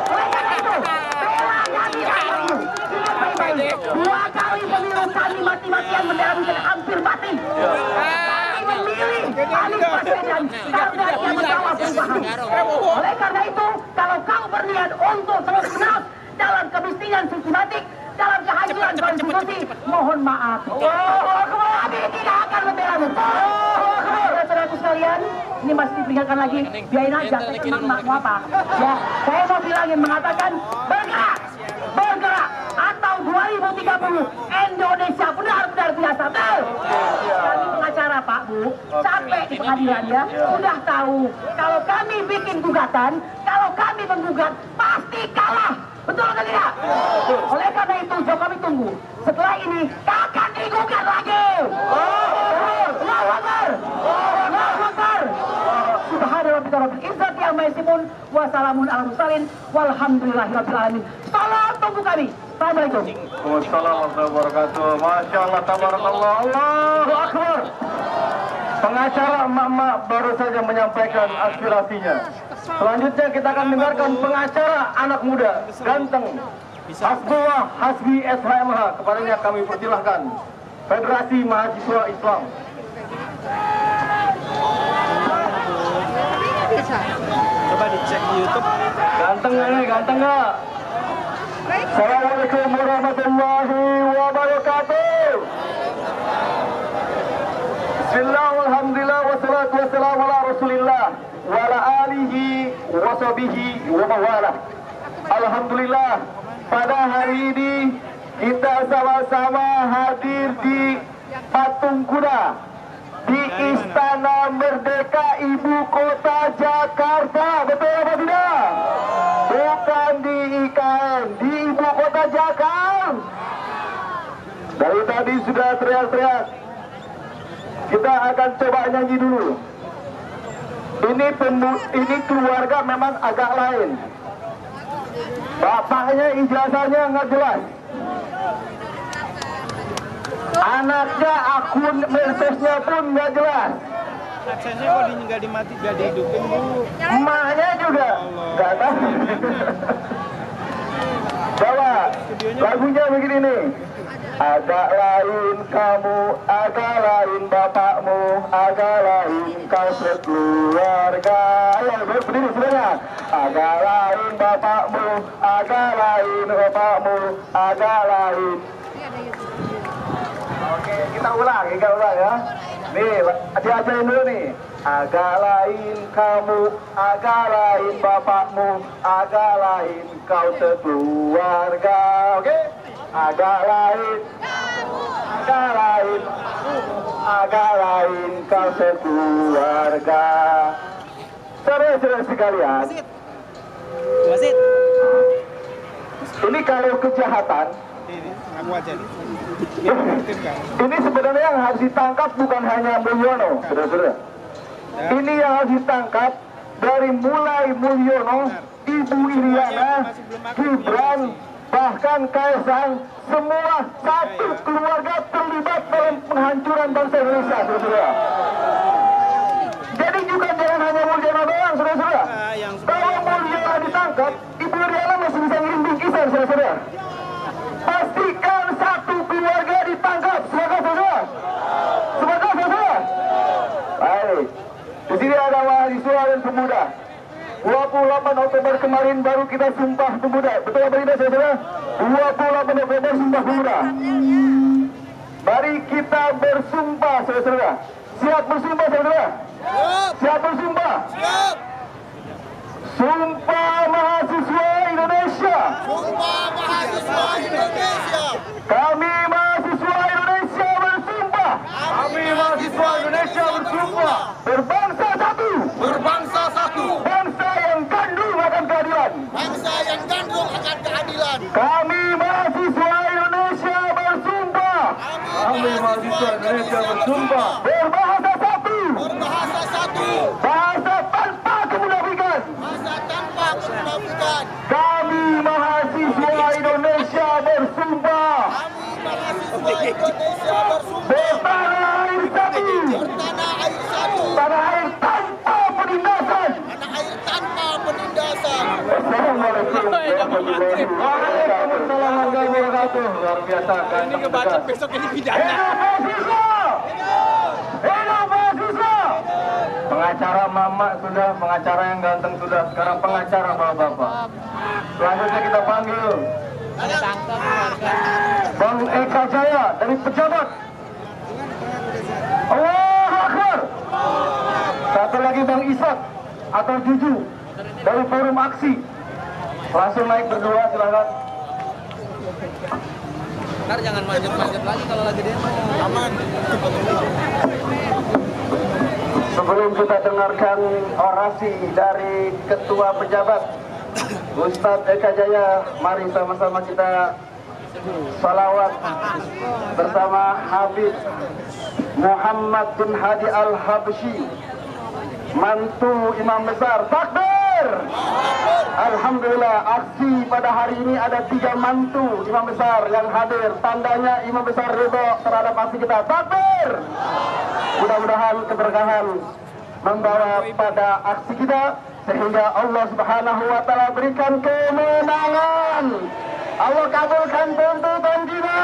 Oleh karena itu, bela kami rakyatmu. Ingat baik-baik, 2 kali pemilu kami mati-matian membela menjadi hampir mati. Kami memilih Anies Baswedan karena dia membawa perubahan. Oleh karena itu, kalau kau berniat untuk terus-menerus dalam kemiskinan sistematik, dalam kehancuran konstitusi, mohon maaf. Kami tidak akan membela-mu. Saudara-saudaraku sekalian, ini masih diperingatkan lagi, biarin aja, saya kenal mau apa. Ya, saya mau bilangin mengatakan bergerak, bergerak, atau 2030 Indonesia benar-benar biasa. Betul. Kami pengacara Pak Bu, sampai di pengadilan ya, sudah tahu kalau kami bikin gugatan, kalau kami menggugat pasti kalah. Betul atau tidak? Oleh karena itu Jokowi tunggu. Setelah ini akan digugat lagi. Allahu Akbar. Allahu Akbar. Subhanallah rabbil izzati amma yasifun wa salamun alal mursalin walhamdulillahirabbil alamin. Salam tunggu kami. Assalamualaikum. Wassalamualaikum warahmatullahi wabarakatuh. Masya Allah, tabarakallah, Allahu Akbar. Pengacara emak-emak baru saja menyampaikan aspirasinya. Selanjutnya kita akan dengarkan pengacara anak muda, ganteng, Hasbullah Hasbi SHMH. Kepadanya kami persilahkan Federasi Mahasiswa Islam. Coba dicek di YouTube. Ganteng nggak? Ganteng nggak? Assalamualaikum warahmatullahi wabarakatuh. Bismillah, alhamdulillah, wassalatu wassalamu ala rasulillah wa ala alihi wa sahbihi wa mawalah. Alhamdulillah, pada hari ini kita sama-sama hadir di Patung Kuda di Istana Merdeka Ibu Kota Jakarta. Betul apa tidak? Bukan di IKN, di Ibu Kota Jakarta. Dari tadi sudah teriak-teriak. Kita akan coba nyanyi dulu. Ini keluarga memang agak lain. Bapaknya ijazahnya nggak jelas. Anaknya akun medsosnya pun nggak jelas. Aksesnya kok nggak dimati, nggak dihidupin Bu. Emaknya juga nggak tahu. Coba lagunya begini nih. Agak lain kamu, agak lain bapakmu, agak lain kau sekeluarga. Ayo berdiri sebenarnya. Agak lain bapakmu, agak lain bapakmu, agak lain. Oke, kita ulang ya. Nih, diajarin dulu nih. Agak lain kamu, agak lain bapakmu, agak lain kau sekeluarga. Oke? Agak lain, agak lain kau sekeluarga. Saudara-saudara sekalian, Wasit. ini kalau kejahatan, Aku aja nih. ini sebenarnya yang harus ditangkap bukan hanya Mulyono, saudara-saudara. Ini yang harus ditangkap dari mulai Mulyono, Ibu Iriana, Gibran, bahkan Kaisang, semua satu keluarga terlibat dalam penghancuran bangsa Indonesia, saudara-saudara. Jadi juga jangan hanya Mulyono doang, saudara-saudara. Kalau Mulyono ditangkap, Ibu Iriana masih bisa ngirim bingkisan, saudara-saudara. Pastikan satu keluarga ditangkap, semoga saudara. Semoga saudara. Baik. Di sini ada mahasiswa dan pemuda. 28 Oktober kemarin baru kita sumpah pemuda. Betul apa tidak saudara? 28 Oktober sumpah pemuda. Mari kita bersumpah saudara. Siap bersumpah saudara? Siap bersumpah? Siap. Sumpah mahasiswa Indonesia. Sumpah mahasiswa Indonesia. Kami mahasiswa Indonesia bersumpah. Kami mahasiswa Indonesia bersumpah. Berbangsa satu. Berbangsa satu. Bangsa yang gandrung akan keadilan. Bangsa yang gandrung akan keadilan. Kami mahasiswa Indonesia bersumpah. Kami mahasiswa Indonesia bersumpah. Berbahasa satu. Berbahasa satu. Bahasa tanpa kemunafikan. Kami mahasiswa Indonesia bersumpah. Bertanah air satu. Tanah air tanpa penindasan. Assalamualaikum warahmatullahi wabarakatuh. Luar biasa kan. Ini ngebacot besok ini pidana. Hidup mahasiswa. Pengacara mama sudah, pengacara yang ganteng sudah, sekarang pengacara bapak-bapak. Selanjutnya kita panggil Bang Eka Jaya dari pejabat. Allahu Akbar. Satu lagi Bang Ishak atau Juju dari Forum Aksi. Langsung naik berdua, silakan. Ntar jangan manjat-manjat lagi kalau lagi demo. Aman. Sebelum kita dengarkan orasi dari Ketua Pejabat Ustadz Eka Jaya, mari sama-sama kita salawat bersama Habib Muhammad bin Hadi Al-Habsyi, mantu Imam Besar. Takbir! Alhamdulillah, aksi pada hari ini ada 3 mantu Imam Besar yang hadir. Tandanya Imam Besar ridho terhadap aksi kita. Takbir! Mudah-mudahan keberkahan membawa pada aksi kita sehingga Allah Subhanahu wa taala berikan kemenangan. Allah kabulkan tuntutan kita.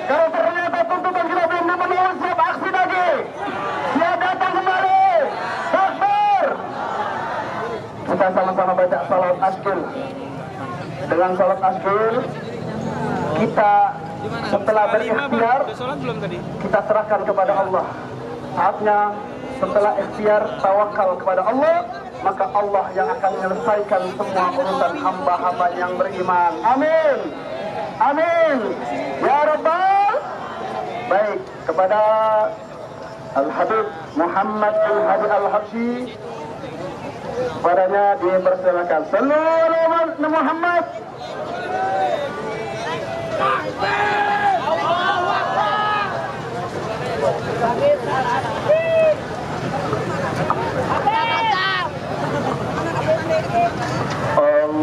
Kalau ternyata tuntutan kita belum dipenuhi, siap aksi lagi. Siap datang kembali. Takbir. Kita sama-sama baca salat askil. Dengan salat askil kita setelah berikhtiar, kita serahkan kepada Allah. Saatnya setelah ikhtiar tawakal kepada Allah, maka Allah yang akan menyelesaikan semua urusan hamba-hamba yang beriman. Amin. Amin. Ya Rabbal. Baik, kepada Al-Habib Muhammad bin Hadi Al-Habsyi, padanya dipersilakan. Sallallahu alaihi Muhammad.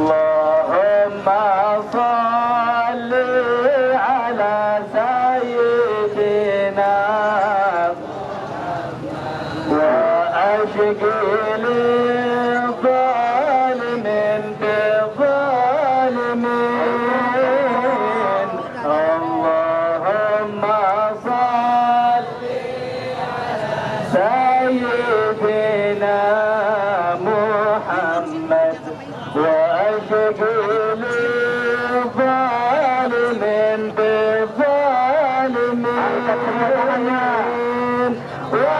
Allahumma salli ala sayyidina wa ashghil zalimin bi zalimin. Allahumma salli sayyidina Muhammad wa ashghil zalimin bi zalimin wa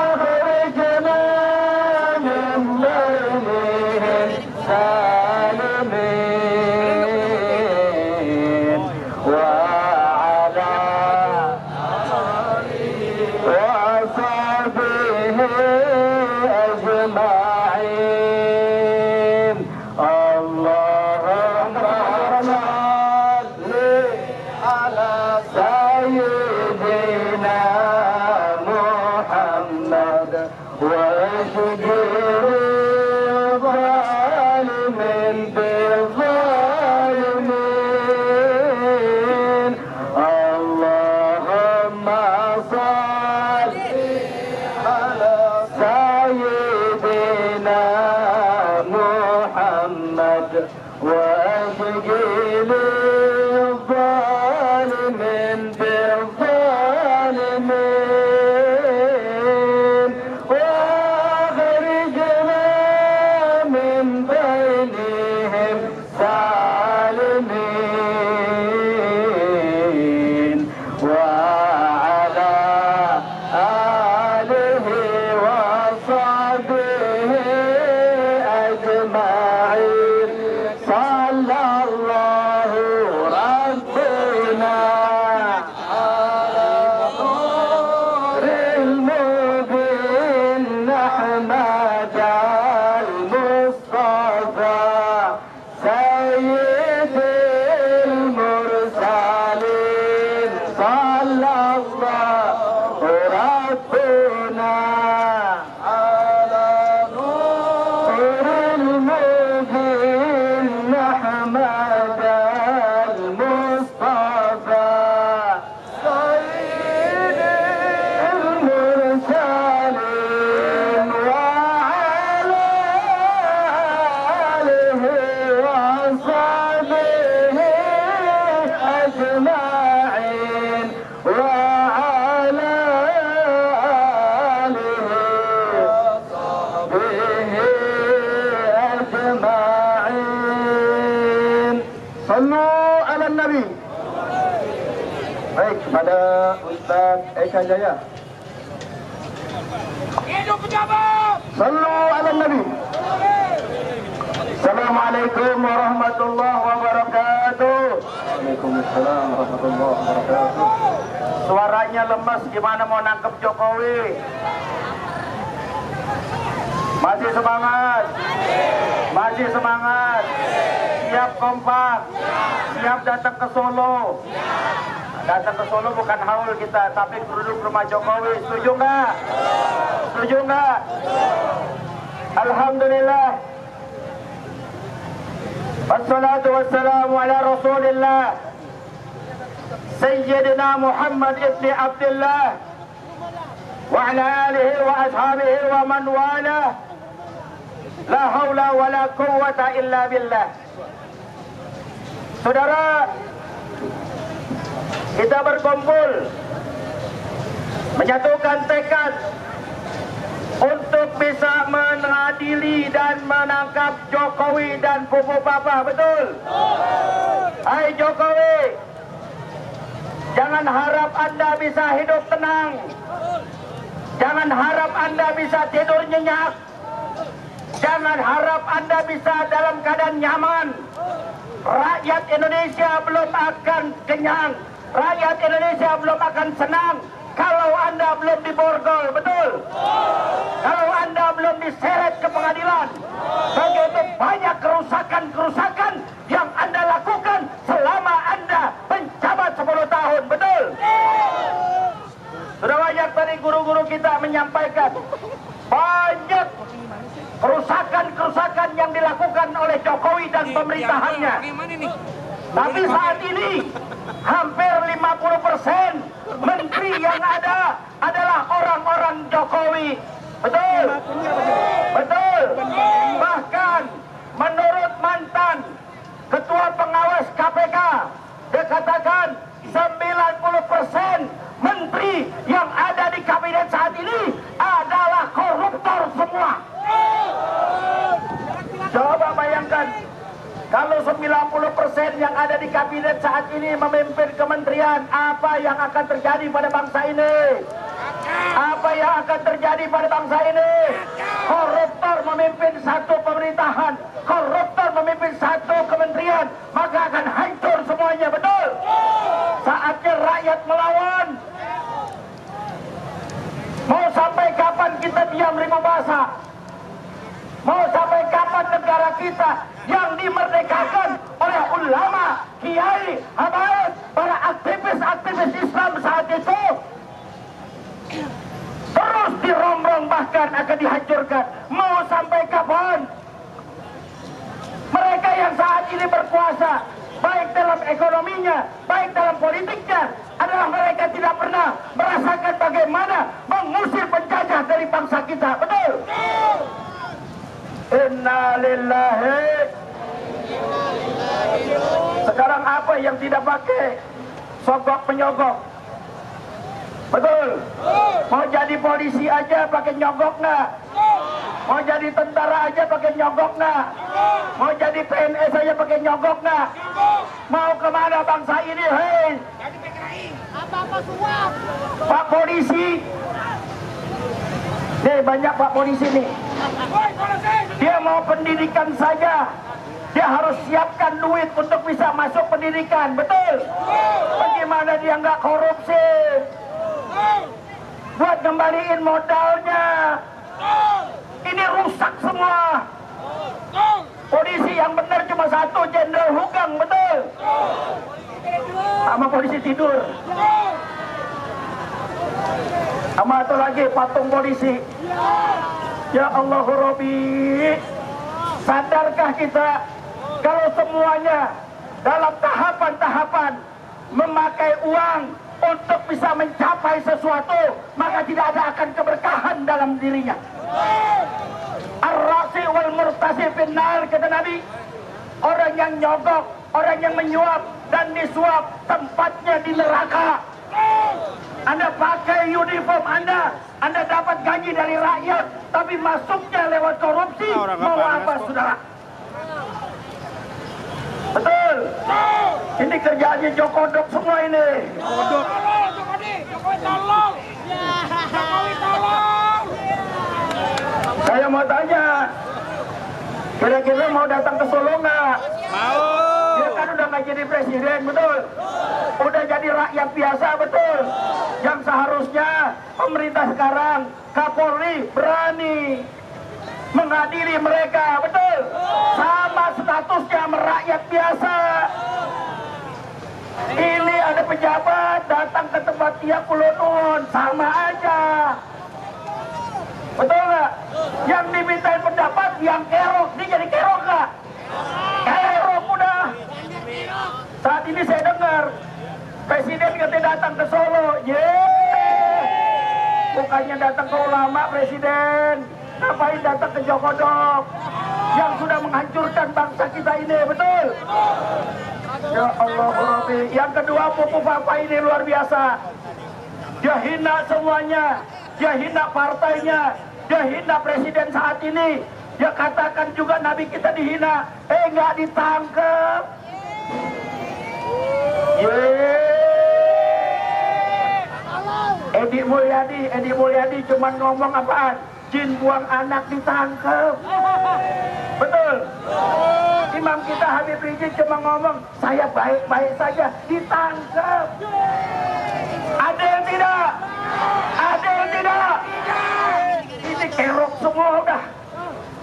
akhrijna min bainihim salimin wa ala وصحبه أجمعين. اللهم صل على سيدنا محمد واشغل الظالمين بالظالمين. اللهم صل على سيدنا محمد واشغل الظالمين بالظالمين واغرقنا Ustadz Eka Jaya. Hidup pejabat! Sallu ala Nabi. Assalamualaikum warahmatullahi wabarakatuh. Waalaikumsalam warahmatullahi wabarakatuh. Suaranya lemas, gimana mau nangkep Jokowi? Masih semangat? Masih semangat? Siap kompak? Siap datang ke Solo? Datang ke Solo bukan haul kita, tapi duduk rumah Jokowi. Setuju nggak? Setuju nggak? Alhamdulillah. Wassalatu wassalamu ala Rasulillah Sayyidina Muhammad ibn Abdullah wa ala alihi wa ashabihi wa man wala. La haula wa la quwwata illa billah. Saudara, kita berkumpul menyatukan tekad untuk bisa mengadili dan menangkap Jokowi dan Pupu Papa, betul? Hai Jokowi, jangan harap Anda bisa hidup tenang. Jangan harap Anda bisa tidur nyenyak. Jangan harap Anda bisa dalam keadaan nyaman. Rakyat Indonesia belum akan kenyang. Rakyat Indonesia belum akan senang kalau Anda belum diborgol, betul? Kalau Anda belum diseret ke pengadilan. Begitu banyak kerusakan-kerusakan yang Anda lakukan selama Anda menjabat 10 tahun, betul? Sudah banyak tadi guru-guru kita menyampaikan banyak kerusakan-kerusakan yang dilakukan oleh Jokowi dan pemerintahannya. Tapi saat ini hampir 50% menteri yang ada adalah orang-orang Jokowi. Betul? Betul. Bahkan menurut mantan Ketua Pengawas KPK, dia katakan 90% menteri yang ada di kabinet saat ini adalah koruptor semua. Coba bayangkan, kalau 90% yang ada di kabinet saat ini memimpin kementerian, apa yang akan terjadi pada bangsa ini? Apa yang akan terjadi pada bangsa ini? Koruptor memimpin satu pemerintahan, koruptor memimpin satu kementerian, maka akan hancur semuanya, betul? Saatnya rakyat melawan. Mau sampai kapan kita diam ribu bahasa? Mau sampai kapan negara kita yang dimerdekakan oleh ulama, kiai, habaib, para aktivis-aktivis Islam saat itu terus dirongrong, bahkan akan dihancurkan? Mau sampai kapan? Mereka yang saat ini berkuasa, baik dalam ekonominya, baik dalam politiknya, adalah mereka tidak pernah merasakan bagaimana mengusir penjajah dari bangsa kita, betul? Inna lillahi. Sekarang apa yang tidak pakai? Sogok penyogok, betul? Mau jadi polisi aja pakai nyogok nggak? Mau jadi tentara aja pakai nyogok nggak? Mau jadi PNS aja pakai nyogok nggak? Mau kemana bangsa ini? Hei, Apa-apa semua! Pak Polisi, nih banyak Pak Polisi nih. Dia mau pendidikan saja, dia harus siapkan duit untuk bisa masuk pendidikan, betul? Bagaimana dia nggak korupsi? Buat kembaliin modalnya. Ini rusak semua. Polisi yang benar cuma satu, Jenderal Hugang, betul? Sama polisi tidur. Sama satu lagi patung polisi. Ya Allah Rabbi, sadarkah kita kalau semuanya dalam tahapan-tahapan memakai uang untuk bisa mencapai sesuatu, maka tidak ada akan keberkahan dalam dirinya. Ar-rasi wal murtasi finnar, kata Nabi. Orang yang nyogok, orang yang menyuap dan disuap, tempatnya di neraka. Anda pakai uniform Anda dapat gaji dari rakyat, tapi masuknya lewat korupsi, mau apa saudara? Betul? Ini kerjaannya Jokodok semua ini. mau tanya, kira-kira mau datang ke Solo nggak? Mau. Dia kan udah nggak jadi presiden, betul? Udah jadi rakyat biasa, betul? Yang seharusnya pemerintah sekarang, Kapolri berani mengadili mereka, betul? Sama statusnya merakyat biasa. Ini ada pejabat datang ke tempat dia kulonun, sama aja. Betul nggak? Yang dimintain pendapat, yang kerok, dia jadi kerok nggak? Kerok udah. Saat ini saya dengar presiden katanya datang ke Solo, bukannya datang ke ulama presiden, ngapain datang ke Jokodok yang sudah menghancurkan bangsa kita ini, betul? Ya Allah Rabbi. Yang kedua, Pupu Papa ini luar biasa. Dia hina semuanya, dia hina partainya, dia hina presiden saat ini. Dia katakan juga Nabi kita dihina, nggak ditangkap. Edi Mulyadi cuma ngomong apaan? Jin buang anak ditangkap. Betul? Imam kita Habib Rizik cuma ngomong, saya baik-baik saja, ditangkap. Ada yang tidak? Ada yang tidak? Ini kerok semua udah.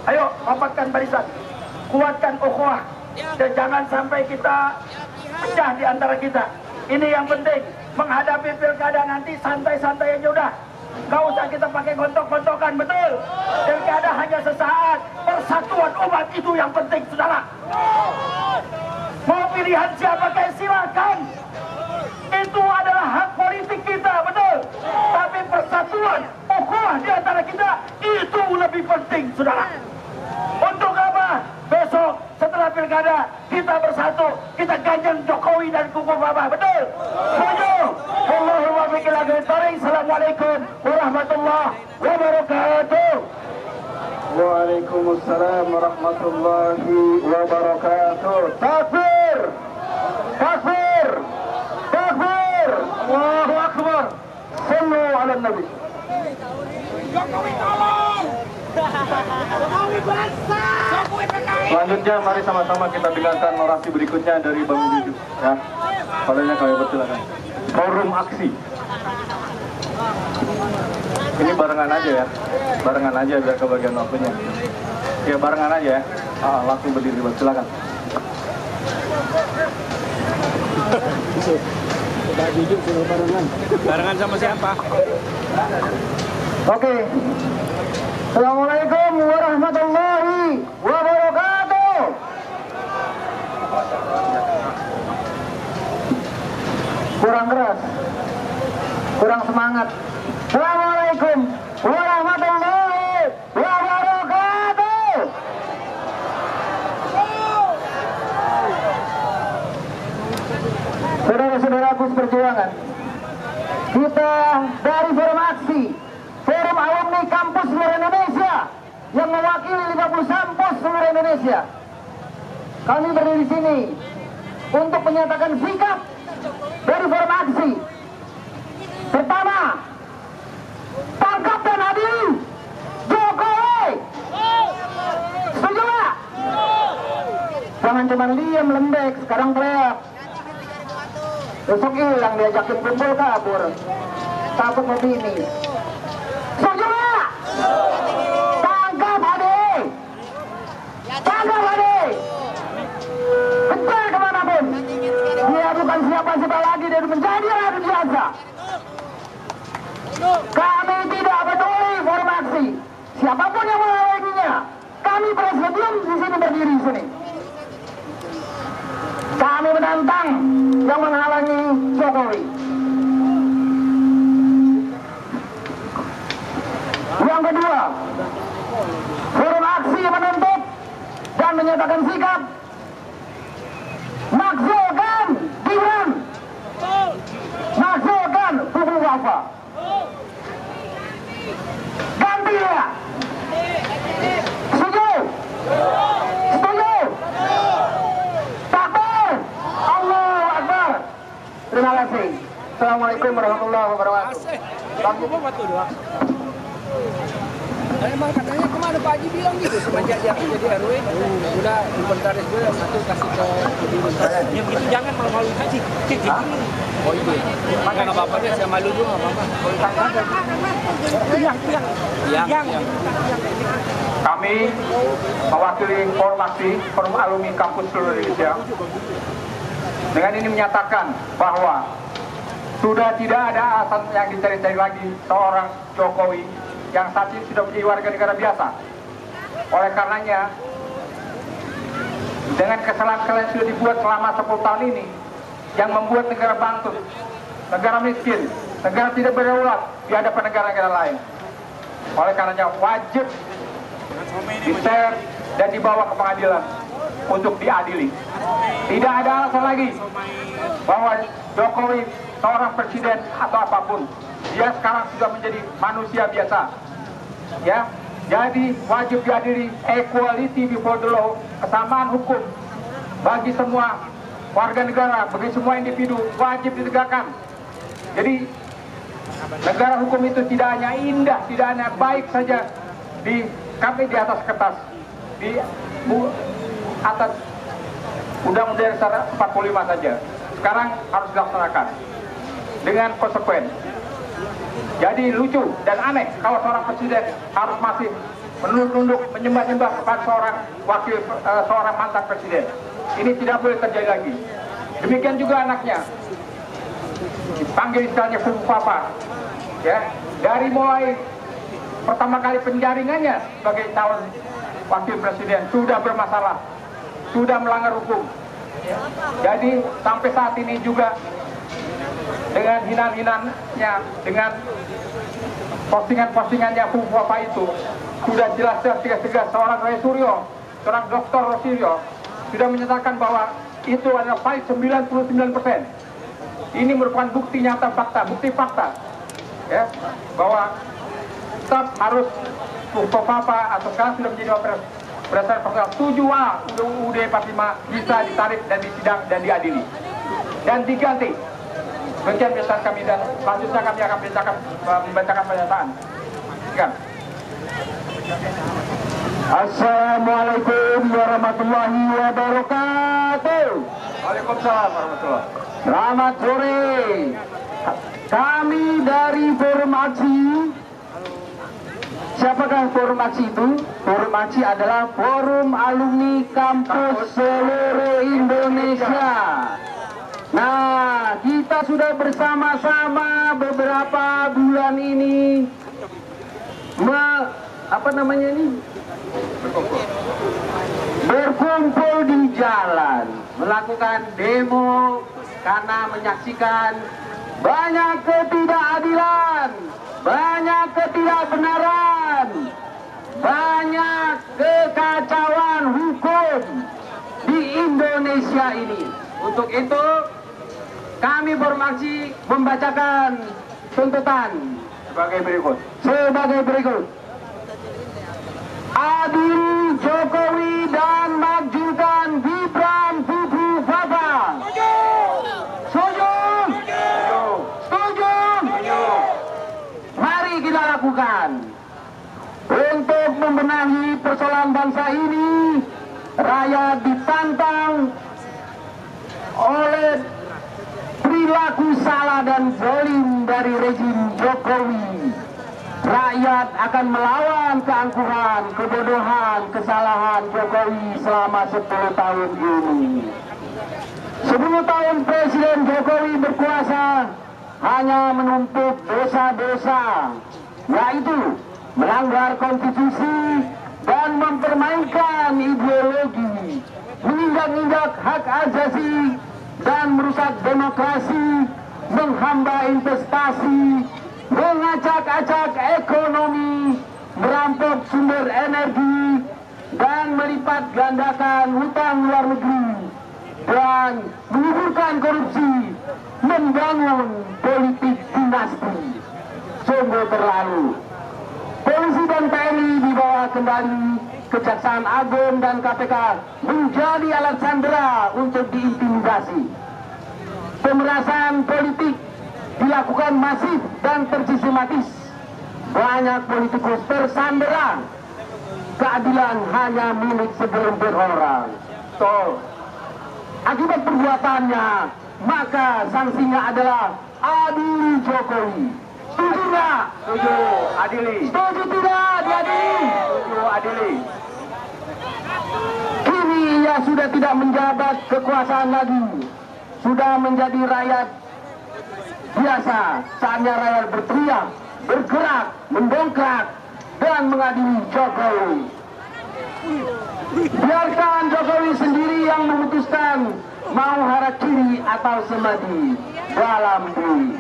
Ayo, rapatkan barisan, kuatkan ukhuwah, dan jangan sampai kita pecah di antara kita. Ini yang penting. Menghadapi pilkada nanti santai-santai aja udah. Gak usah kita pakai gontok-gontokan, betul? Pilkada hanya sesaat. Persatuan umat itu yang penting, saudara. Mau pilihan siapa kayak silakan. Itu adalah hak politik kita, betul? Tapi persatuan, ukhuwah di antara kita, itu lebih penting, saudara. Untuk apa? Besok setelah pilkada kita bersatu, kita ganjeng Jokowi dan Kuku Baba, betul? Setuju? Allahumma bikin lagi. Assalamualaikum warahmatullahi wabarakatuh. Waalaikumsalam warahmatullahi wabarakatuh. Takbir! Takbir! Takbir! Allahu Akbar. Sallu ala Nabi. Jokowi tolong! Jokowi bangsa! Jokowi PKI! Selanjutnya mari sama-sama kita dengarkan orasi berikutnya dari Bang Yudhu. Ya, padanya kami persilakan. Forum aksi. Ini barengan aja ya, barengan aja biar kebagian waktunya. Ya barengan aja ya. Langsung berdiri, silakan. Barengan sama siapa? Oke. Assalamualaikum warahmatullahi wabarakatuh. Kurang keras, kurang semangat. Assalamualaikum warahmatullahi wabarakatuh. Saudara-saudaraku seperjuangan, kita dari Forum Aksi, Forum Alumni Kampus seluruh Indonesia yang mewakili 50 kampus seluruh Indonesia, kami berdiri di sini untuk menyatakan sikap dari Forum Aksi. Pertama, tangkap dan adili Jokowi. Setuju nggak? Jangan cuma diam lembek, sekarang teriak. Besok hilang diajakin kumpul kabur, takut mau finish. Setuju nggak? Tangkap adili, tangkap adili. Kejar kemanapun. Dia bukan siapa-siapa lagi, dia menjadi ratu biasa. Kami tidak peduli Forum Aksi, siapapun yang menghalanginya. Kami presidium di sini berdiri di sini. Kami menantang yang menghalangi Jokowi. Yang kedua, Forum Aksi menuntut dan menyatakan sikap makzulkan Gibran, makzulkan Kuku Wafa. Ganti dia. Setuju? Setuju? Takbir! Allahu Akbar. Terima kasih. Assalamualaikum warahmatullahi wabarakatuh. Emang katanya kemana Pak Haji bilang gitu semenjak dia jadi RW udah inventaris gue satu kasih ke inventaris. Ya begitu jangan malu-malu Haji. Oh itu. Enggak apa-apa deh, saya malu juga enggak apa-apa. Yang. Kami mewakili Forum Alumni Kampus Seluruh Indonesia dengan ini menyatakan bahwa sudah tidak ada alasan yang dicari-cari lagi seorang Jokowi yang saat ini sudah menjadi warga negara biasa. Oleh karenanya, dengan kesalahan-kesalahan yang sudah dibuat selama 10 tahun ini, yang membuat negara bangkrut, negara miskin, negara tidak berdaulat di hadapan negara-negara lain. Oleh karenanya wajib di-share dan dibawa ke pengadilan untuk diadili. Tidak ada alasan lagi bahwa Jokowi seorang presiden atau apapun, dia sekarang sudah menjadi manusia biasa. Ya, jadi wajib diadili, equality before the law, kesamaan hukum bagi semua warga negara, bagi semua individu wajib ditegakkan. Jadi negara hukum itu tidak hanya indah, tidak hanya baik saja di kami di atas kertas, di atas Undang-Undang 45 saja. Sekarang harus dilaksanakan dengan konsekuen. Jadi lucu dan aneh kalau seorang presiden harus masih menunduk menyembah-nyembah kepada seorang mantan presiden. Ini tidak boleh terjadi lagi. Demikian juga anaknya dipanggil istilahnya Papa, ya, dari mulai pertama kali penjaringannya sebagai calon wakil presiden sudah bermasalah, sudah melanggar hukum. Jadi sampai saat ini juga dengan hinaan-hinaannya, dengan postingan-postingannya Papa itu sudah jelas-jelas seorang Roy Suryo, seorang Dr. Rosilio sudah menyatakan bahwa itu adalah valid 99%. Ini merupakan bukti nyata fakta, bukti fakta, ya, bahwa tetap harus Papa atau sekarang sudah menjadi wapres berdasarkan pasal 7A UUD 45 bisa ditarik dan disidang dan diadili dan diganti. Demikian pernyataan kami dan selanjutnya kami akan membacakan pernyataan. Silakan. Assalamualaikum warahmatullahi wabarakatuh. Waalaikumsalam warahmatullahi. Selamat sore. Kami dari Forum Aksi. Siapakah Forum Aksi itu? Forum Aksi adalah Forum Alumni Kampus Seluruh Indonesia. Nah, kita sudah bersama-sama beberapa bulan ini berkumpul di jalan, melakukan demo karena menyaksikan banyak ketidakadilan, banyak ketidakbenaran, banyak kekacauan hukum di Indonesia ini. Untuk itu kami Formaksi membacakan tuntutan Sebagai berikut. Adili Jokowi dan majukan Gibran Putu Baba. Setuju? Setuju? Mari kita lakukan. Untuk membenahi persoalan bangsa ini, rakyat ditantang oleh perilaku salah dan zalim dari rezim Jokowi. Rakyat akan melawan keangkuhan, kebodohan, kesalahan Jokowi selama 10 tahun ini. 10 tahun Presiden Jokowi berkuasa hanya menumpuk dosa-dosa, yaitu melanggar konstitusi dan mempermainkan ideologi, menginjak-injak hak asasi dan merusak demokrasi, menghamba investasi, mengacak-acak ekonomi, merampok sumber energi, dan melipat gandakan hutang luar negeri, dan menguburkan korupsi, membangun politik dinasti. Sungguh terlalu. Polisi dan TNI di bawah kendali Kejaksaan Agung dan KPK menjadi alat sandera untuk diintimidasi. Pemerasan politik dilakukan masif dan tersistematis banyak politikus bersandera keadilan hanya milik segelintir orang. So, akibat perbuatannya, maka sanksinya adalah adili Jokowi. Setuju nggak? Setuju, adili. Setuju tidak? Diadili. Setuju, adili. Kini ia sudah tidak menjabat kekuasaan lagi, sudah menjadi rakyat biasa. Saatnya rakyat berteriak, bergerak, mendongkrak, dan mengadili Jokowi. Biarkan Jokowi sendiri yang memutuskan mau harakiri atau semadi dalam diri.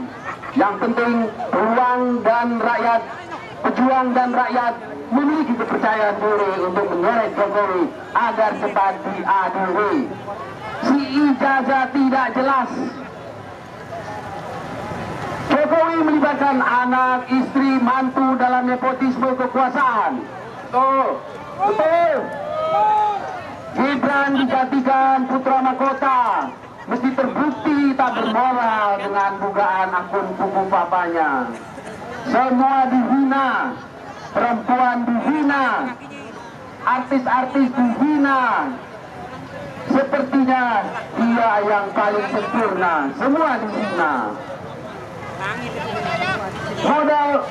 Yang penting pejuang dan rakyat memiliki kepercayaan diri untuk menyeret Jokowi agar cepat diadili. Si ijazah tidak jelas. Jokowi melibatkan anak, istri, mantu dalam nepotisme kekuasaan. Betul. Gibran dijadikan putra mahkota, mesti terbukti tak bermoral dengan dugaan akun buku papanya. Semua dihina, perempuan dihina, artis-artis dihina. Sepertinya dia yang paling sempurna, semua dihina.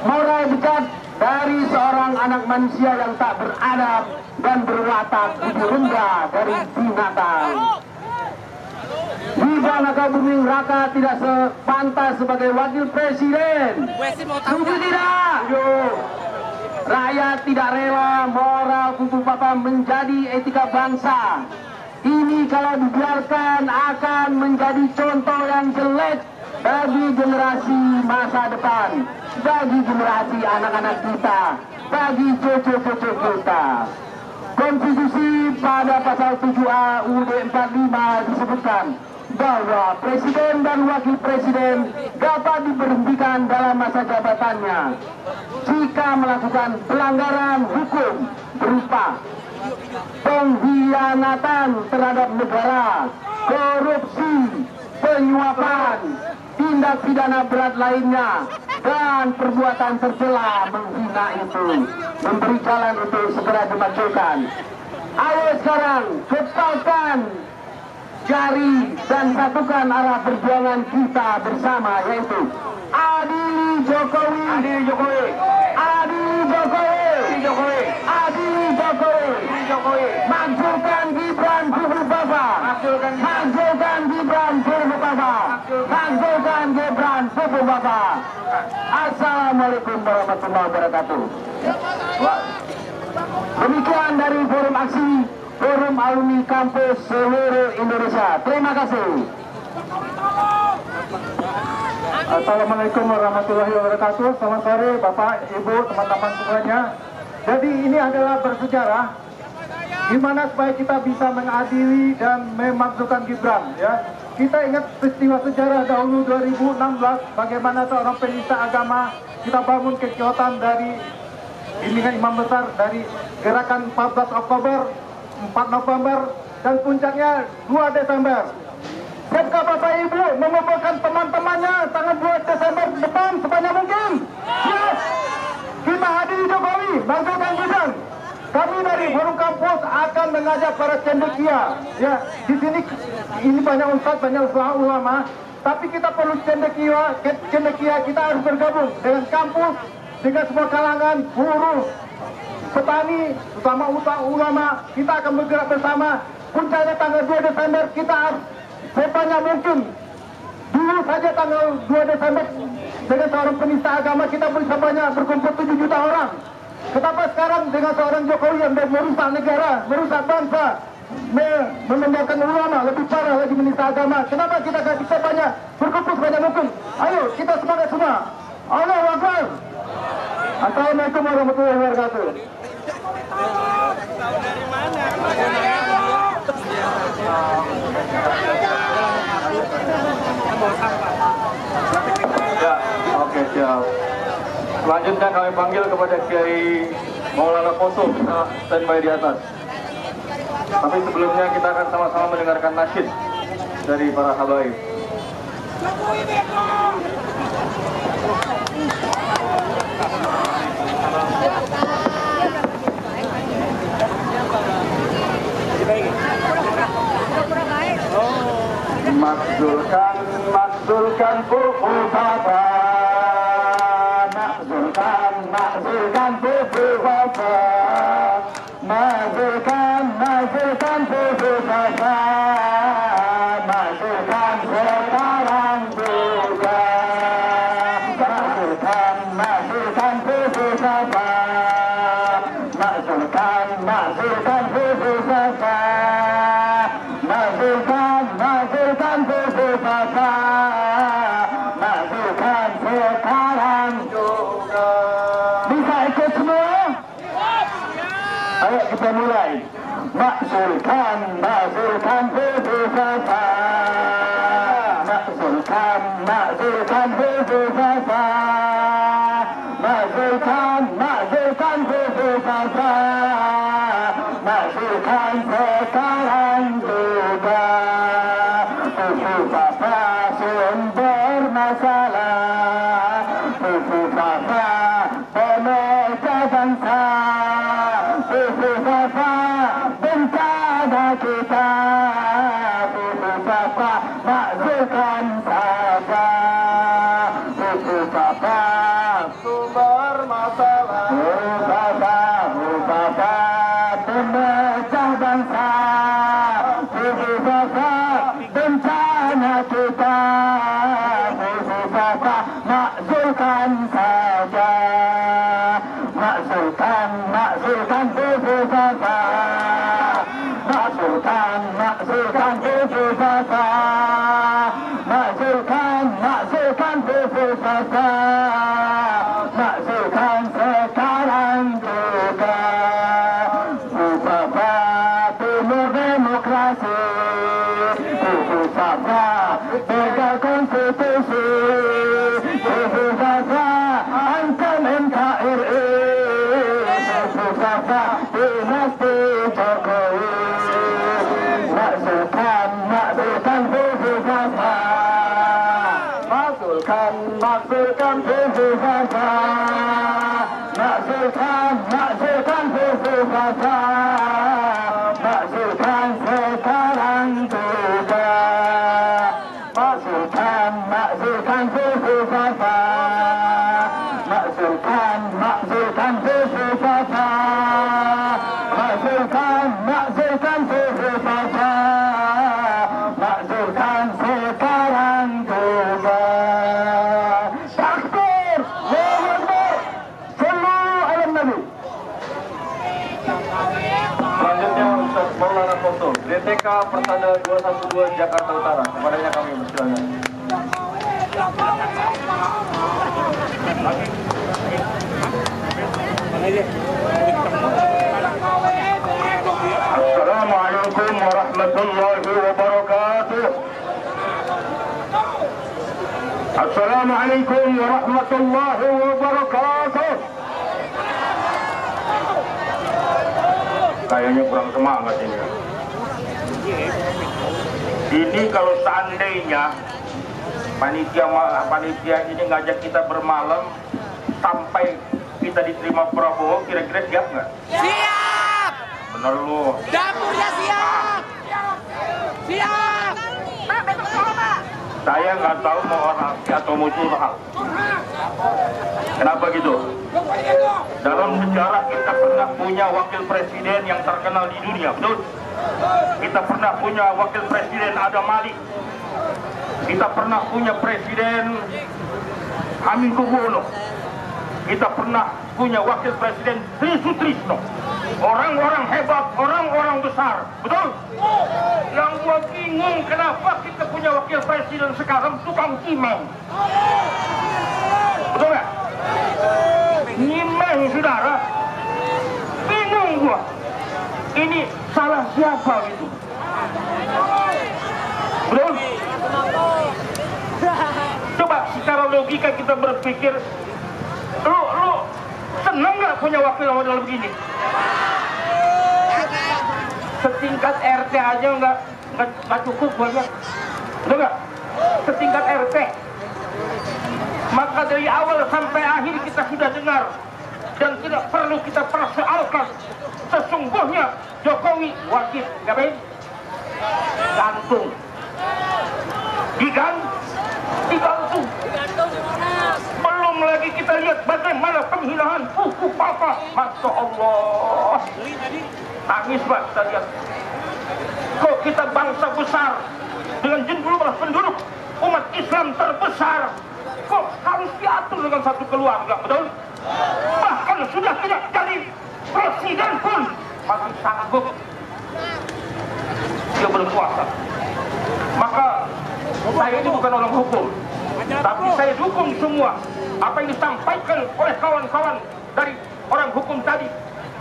Moral dekat dari seorang anak manusia yang tak beradab dan berwatak budi rendah dari binatang. Gibran Rakabuming Raka tidak sepantas sebagai wakil presiden. Setuju tidak? Rakyat tidak rela moral kubu papa menjadi etika bangsa. Ini kalau dibiarkan akan menjadi contoh yang jelek bagi generasi masa depan, bagi generasi anak-anak kita, bagi cucu-cucu kita. Konstitusi pada pasal 7A UUD 45 disebutkan bahwa presiden dan wakil presiden dapat diberhentikan dalam masa jabatannya jika melakukan pelanggaran hukum berupa pengkhianatan terhadap negara, korupsi, penyuapan, tindak pidana berat lainnya, dan perbuatan tercela menghina itu, memberi jalan untuk segera dimajukan. Ayo sekarang kepalkan jari dan satukan arah perjuangan kita bersama, yaitu adili Jokowi, adili Jokowi, adili Jokowi, adili Jokowi, adili Jokowi, adili Jokowi, majukan Gibran kubu Baba, majukan Gibran kubu Baba, majukan Gibran kubu Baba. Assalamualaikum warahmatullahi wabarakatuh. Demikian dari Forum Aksi Forum Alumni Kampus seluruh Indonesia. Terima kasih. Assalamualaikum warahmatullahi wabarakatuh. Selamat sore Bapak, Ibu, teman-teman semuanya. Jadi ini adalah bersejarah gimana supaya kita bisa mengadili dan memakzulkan Gibran, ya. Kita ingat peristiwa sejarah dahulu 2016 bagaimana seorang penista agama kita bangun kekuatan dari bimbingan imam besar dari gerakan 14 Oktober, 4 November, dan puncaknya 2 Desember. Siapkah Bapak Ibu mengumpulkan teman-temannya tanggal 2 Desember depan sebanyak mungkin? Siap! Kita hadiri Jokowi, banggakan Gibran. Kami dari Forum Kampus akan mengajak para cendekia. Ya, di sini ini banyak ustaz, banyak ulama, tapi kita perlu cendekia, kita harus bergabung dengan kampus, dengan semua kalangan, buruh, petani, utama ulama, kita akan bergerak bersama. Puncaknya tanggal 2 Desember, kita harus sebanyak mungkin. Dulu saja tanggal 2 Desember dengan seorang penista agama kita bisa banyak berkumpul 7 juta orang. Kenapa sekarang dengan seorang Jokowi yang merusak negara, merusak bangsa, meninggalkan ulama, lebih parah lagi menista agama? Kenapa kita tidak bisa banyak berkumpul sebanyak mungkin? Ayo kita semangat semua. Allahu Akbar. Assalamualaikum warahmatullahi wabarakatuh. Dari mana? Ya, oke, siap. Selanjutnya kami panggil kepada Kiai Maulana Poso, standby di atas. Tapi sebelumnya kita akan sama-sama mendengarkan nasyid dari para habaib. Jokowi beko! Mazulkan Fufu Fafa, Mazulkan Fufu Fafa, Mazulkan sekarang juga. Mazulkan Fufu Fafa, Mazulkan Fufu Fafa, Mazulkan Fufu Fafa, Mazulkan sekarang juga. Bisa ikut semua? Ayo kita mulai. Mazulkan Fufu Fafa, Mazulkan Fufu Fafa, Mazulkan Fufu Fafa, Mazulkan sekarang juga. Fufu Fafa sumber masalah, Fufu Fafa pemecah bangsa, Fufu Fafa bencana kita, Fufu Fafa mazulkan saja. Fufu Fafa Sumber masalah. Fufu Fafa pemecah bangsa, Fufu Fafa bencana kita, Fufu Fafa makzulkan saja. Makzulkan Fufu Fafa, makzulkan Fufu Fafa, makzulkan Fufu Fafa, makzulkan sekarang juga. Fufu Fafa timur demokrasi, Fufu Fafa pegang konstitusi, Fufu Fafa ancam NKRI, Fufu Fafa dinasti Jokowi. Mazulkan Fufu Fafa, Mazulkan Fufu Fafa, Mazulkan Fufu Fafa, Mazulkan sekarang juga. Mazulkan Fufu Fafa, Mazulkan Fufu Fafa, Mazulkan Fufu Fafa, Mazulkan sekarang juga. Takbir, Allahu Akbar, sallu ala Nabi. Selanjutnya Ustaz Maulana Foto, DTK Persada 212 Jakarta Utara. Kepadanya kami bersilakan. Assalamualaikum warahmatullahi wabarakatuh. Assalamualaikum warahmatullahi wabarakatuh. Kayaknya kurang semangat ini. Ini kalau seandainya panitia ini ngajak kita bermalam sampai kita diterima Prabowo, kira-kira siap nggak? Siap! Bener lu. Dapurnya siap! Siap! Pak, besok sekolah, Pak. Saya nggak tahu mau orang atau mau curhat. Kenapa gitu? Dalam sejarah kita pernah punya wakil presiden yang terkenal di dunia, betul? Kita pernah punya wakil presiden Adam Malik. Kita pernah punya presiden Hamengkubuwono. Kita pernah punya wakil presiden Tri Sutrisno. Orang-orang hebat, orang-orang besar, betul? Yang gua bingung kenapa kita punya wakil presiden sekarang tukang cimeng. Betul nggak? Nyimeng, saudara. Bingung gua. Ini salah siapa gitu? Betul? Coba secara logika kita berpikir, lu seneng nggak punya wakil model begini? Setingkat RT aja nggak cukup banyak, betul nggak? Setingkat RT. Maka dari awal sampai akhir kita sudah dengar dan tidak perlu kita persoalkan. Sesungguhnya Jokowi wajib ngapain? Gantung. Digantung. Belum lagi kita lihat bagaimana penghinaan Fufu apa? Masya Allah. Tangis Pak, kita lihat. Kok kita bangsa besar dengan jumlah penduduk umat Islam terbesar, kok harus diatur dengan satu keluarga, betul? Bahkan sudah tidak jadi presiden pun masih sanggup dia berkuasa. Maka saya ini bukan orang hukum, tapi saya dukung semua apa yang disampaikan oleh kawan-kawan dari orang hukum tadi.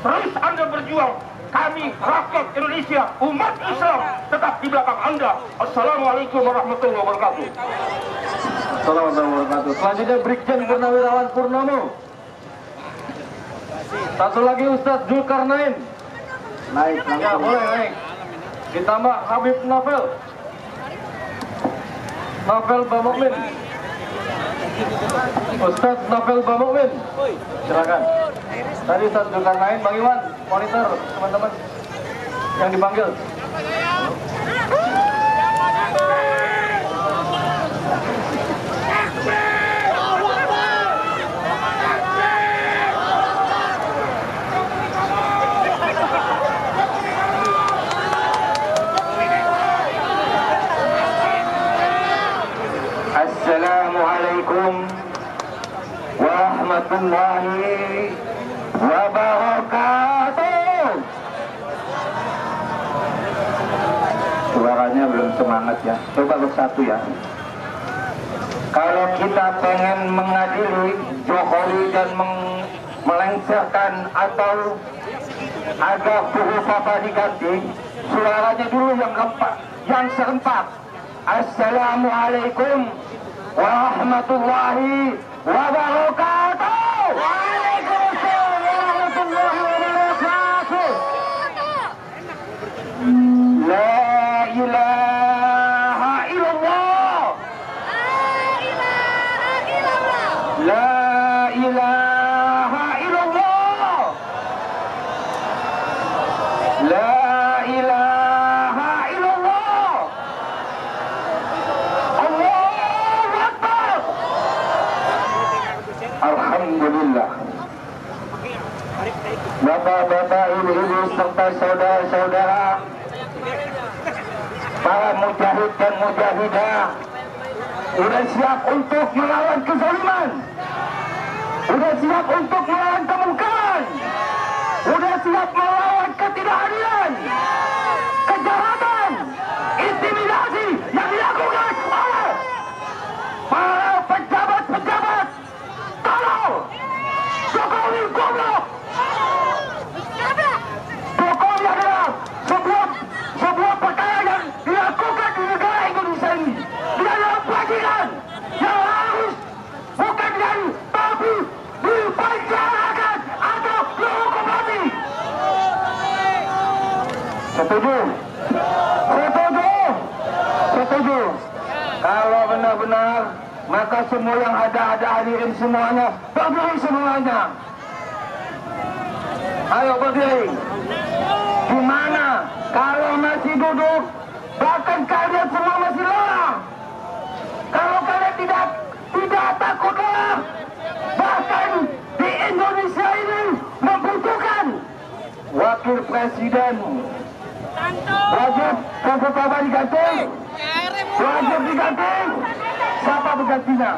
Terus Anda berjuang, kami rakyat Indonesia, umat Islam tetap di belakang Anda. Assalamualaikum warahmatullahi wabarakatuh. Assalamualaikum warahmatullahi wabarakatuh. Selanjutnya Brigjen Purnawirawan Purnomo. Satu lagi Ustadz Zulkarnain. Naik, Ya boleh naik. Ditambah Habib Novel. Novel Bamukmin. Ustadz Novel Bamukmin. Silakan. Tadi Ustadz Zulkarnain, Bang Iwan, monitor teman-teman yang dipanggil. Assalamualaikum warahmatullahi wabarakatuh. Suaranya belum semangat ya. Coba bersatu ya. Kalau kita pengen mengadili Jokowi dan melengsarkan atau ada huruf apa diganti, suaranya dulu yang keempat, yang serempak. Assalamualaikum warahmatullahi wabarakatuh. Waalaikumsalam warahmatullahi wabarakatuh. La ilaha illallah. La ilaha illallah. La ilaha illallah. Allahu Akbar. Alhamdulillah. Bapak-bapak, ibu-ibu serta saudara-saudara, para mujahid dan mujahidah, udah siap untuk melawan kezaliman, udah siap untuk melawan kemungkaran, udah siap melawan ketidakadilan, kejahatan, intimidasi yang dilakukan oleh para pejabat-pejabat tolol. Jokowi goblok. Jokowi adalah sebuah perkara yang dilakukan di negara Indonesia ini. Dia adalah pelajaran yang harus bukan dari tapi dipenjarakan atau dihukum mati. Setuju? Setuju? Setuju? Kalau benar-benar, maka semua yang ada hadirin semuanya, berdiri semuanya. Ayo berdiri. Gimana kalau masih duduk, bahkan kalian semua masih lelah? Kalau kalian tidak takut lelah, bahkan di Indonesia ini membutuhkan wakil presiden. Wajib apa diganti? Wajib diganti. Siapa bergantinya?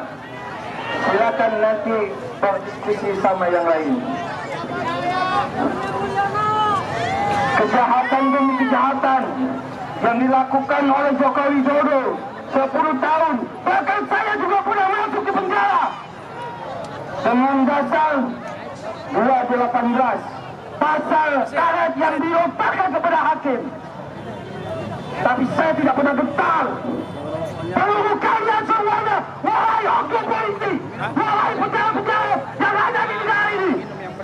Silakan nanti berdiskusi sama yang lain. Kejahatan demi kejahatan yang dilakukan oleh Joko Widodo 10 tahun, bahkan saya juga pernah masuk di penjara dengan dasar 218, pasal karet yang dilontarkan kepada hakim. Tapi saya tidak pernah gentar. Peluru kalian semuanya, wahai oknum polisi, wahai pejabat-pejabat yang ada di negara ini,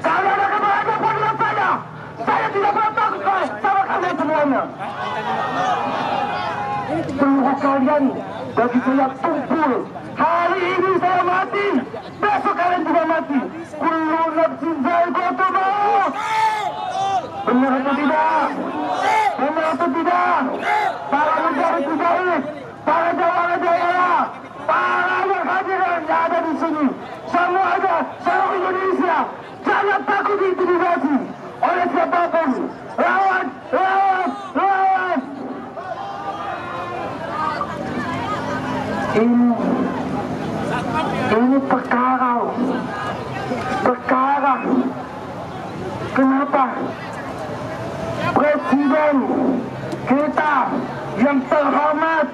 kalian akan berhadapan dengan saya tidak pernah takut sama kalian semuanya. Peluru kalian bagi saya tumpul. Hari ini saya mati, besok kalian juga mati. Kullu nafsin dha'iqatul maut. Benar atau tidak? Benar atau tidak? Para mujahid, para jawara-jawara, para yang hadirin yang ada di sini, semuanya seluruh Indonesia, Jangan takut diintimidasi oleh siapapun. Lawan, lawan, lawan. Ini perkara. Kenapa Presiden kita yang terhormat,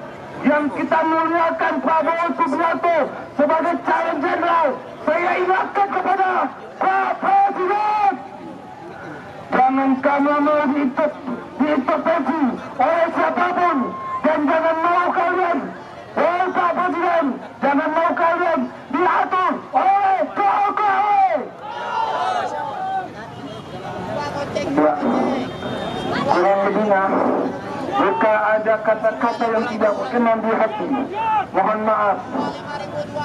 yang kita muliakan Prabowo Subianto sebagai calon jenderal, saya ingatkan kepada Pak Presiden, jangan kamu mau diintervensi oleh siapapun, dan jangan mau kalian, Pak Presiden, jangan mau kalian diatur oleh Jokowi. Kurang lebihnya, jika ada kata-kata yang tidak berkenan di hati, mohon maaf.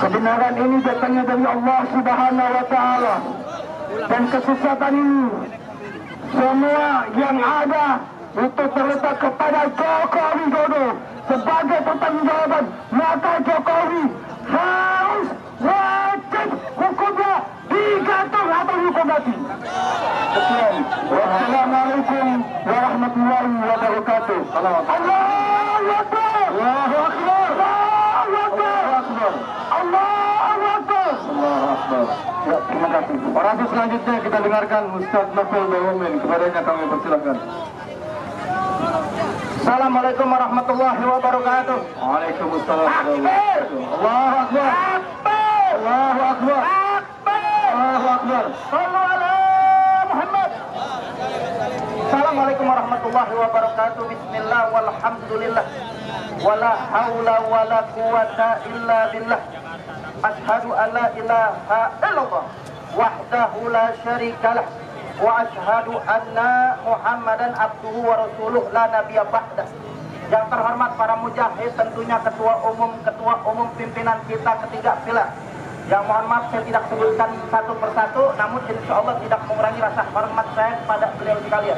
Kebenaran ini datangnya dari Allah Subhanahu wa Ta'ala, dan kesesatan ini semua yang ada itu terletak kepada Jokowi Dodo sebagai pertanggungjawaban. Maka Jokowi harus wajib hukumnya digantung atau hukum mati. Sekian. Wassalamualaikum warahmatullahi wabarakatuh. Allahu Akbar. Allahu Akbar. Allahu Akbar. Allahu Akbar. Allahu Akbar. Ya, terima kasih. Orasi selanjutnya kita dengarkan Ustaz Novel Dawomin. Kepadanya kami persilahkan. Assalamualaikum warahmatullahi wabarakatuh. Waalaikumsalam warahmatullahi wabarakatuh. Allahu Akbar. Allahu Akbar. Allahu Akbar. Sallu ala Muhammad. Assalamualaikum warahmatullahi wabarakatuh. Bismillah walhamdulillah. Wala haula wala quwata illa billah. Ashhadu an la ilaha illallah wahdahu la syarikalah wa ashhadu anna Muhammadan abduhu wa rasuluh la nabiyya ba'dah. Yang terhormat para mujahid, tentunya ketua umum pimpinan kita ketiga pilar. Yang mohon maaf saya tidak sebutkan satu persatu, namun insya Allah tidak mengurangi rasa hormat saya kepada beliau sekalian.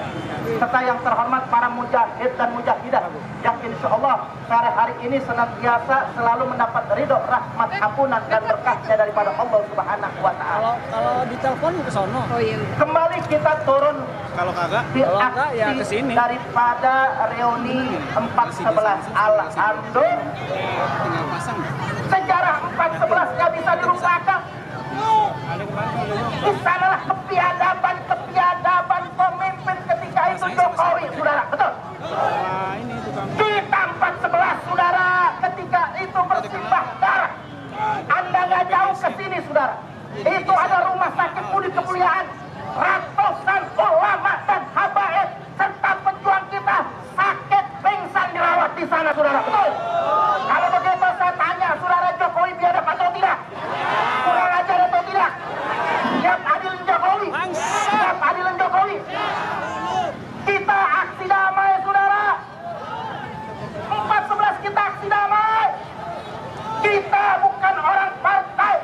Serta yang terhormat para mujahid dan mujahidah yang insya Allah hari ini senantiasa selalu mendapat ridho, rahmat, ampunan dan berkahnya daripada Allah Subhanahu wa Ta'ala. Kalau ditelepon ke sono. Oh iya. Kembali kita turun Kalau kagak di aksi ya kesini. daripada reuni 411 Alhamdulillah. Tinggal pasang. Sejarah 411 nggak bisa dilupakan. Di sanalah kebiadaban pemimpin ketika itu Jokowi, saudara, betul? Kita 411, saudara, ketika itu bersimbah darah. Anda nggak jauh ke sini, saudara. Itu ada rumah sakit Budi Kemuliaan, ratusan ulama dan habaib serta pejuang kita sakit pingsan dirawat di sana, saudara, betul? Kalau begitu saya tanya, saudara, Jokowi biadab atau tidak? Kurang ajar atau tidak? Siap adilin Jokowi? Siap adilin Jokowi? Kita aksi damai, saudara. 411 kita aksi damai. Kita bukan orang partai.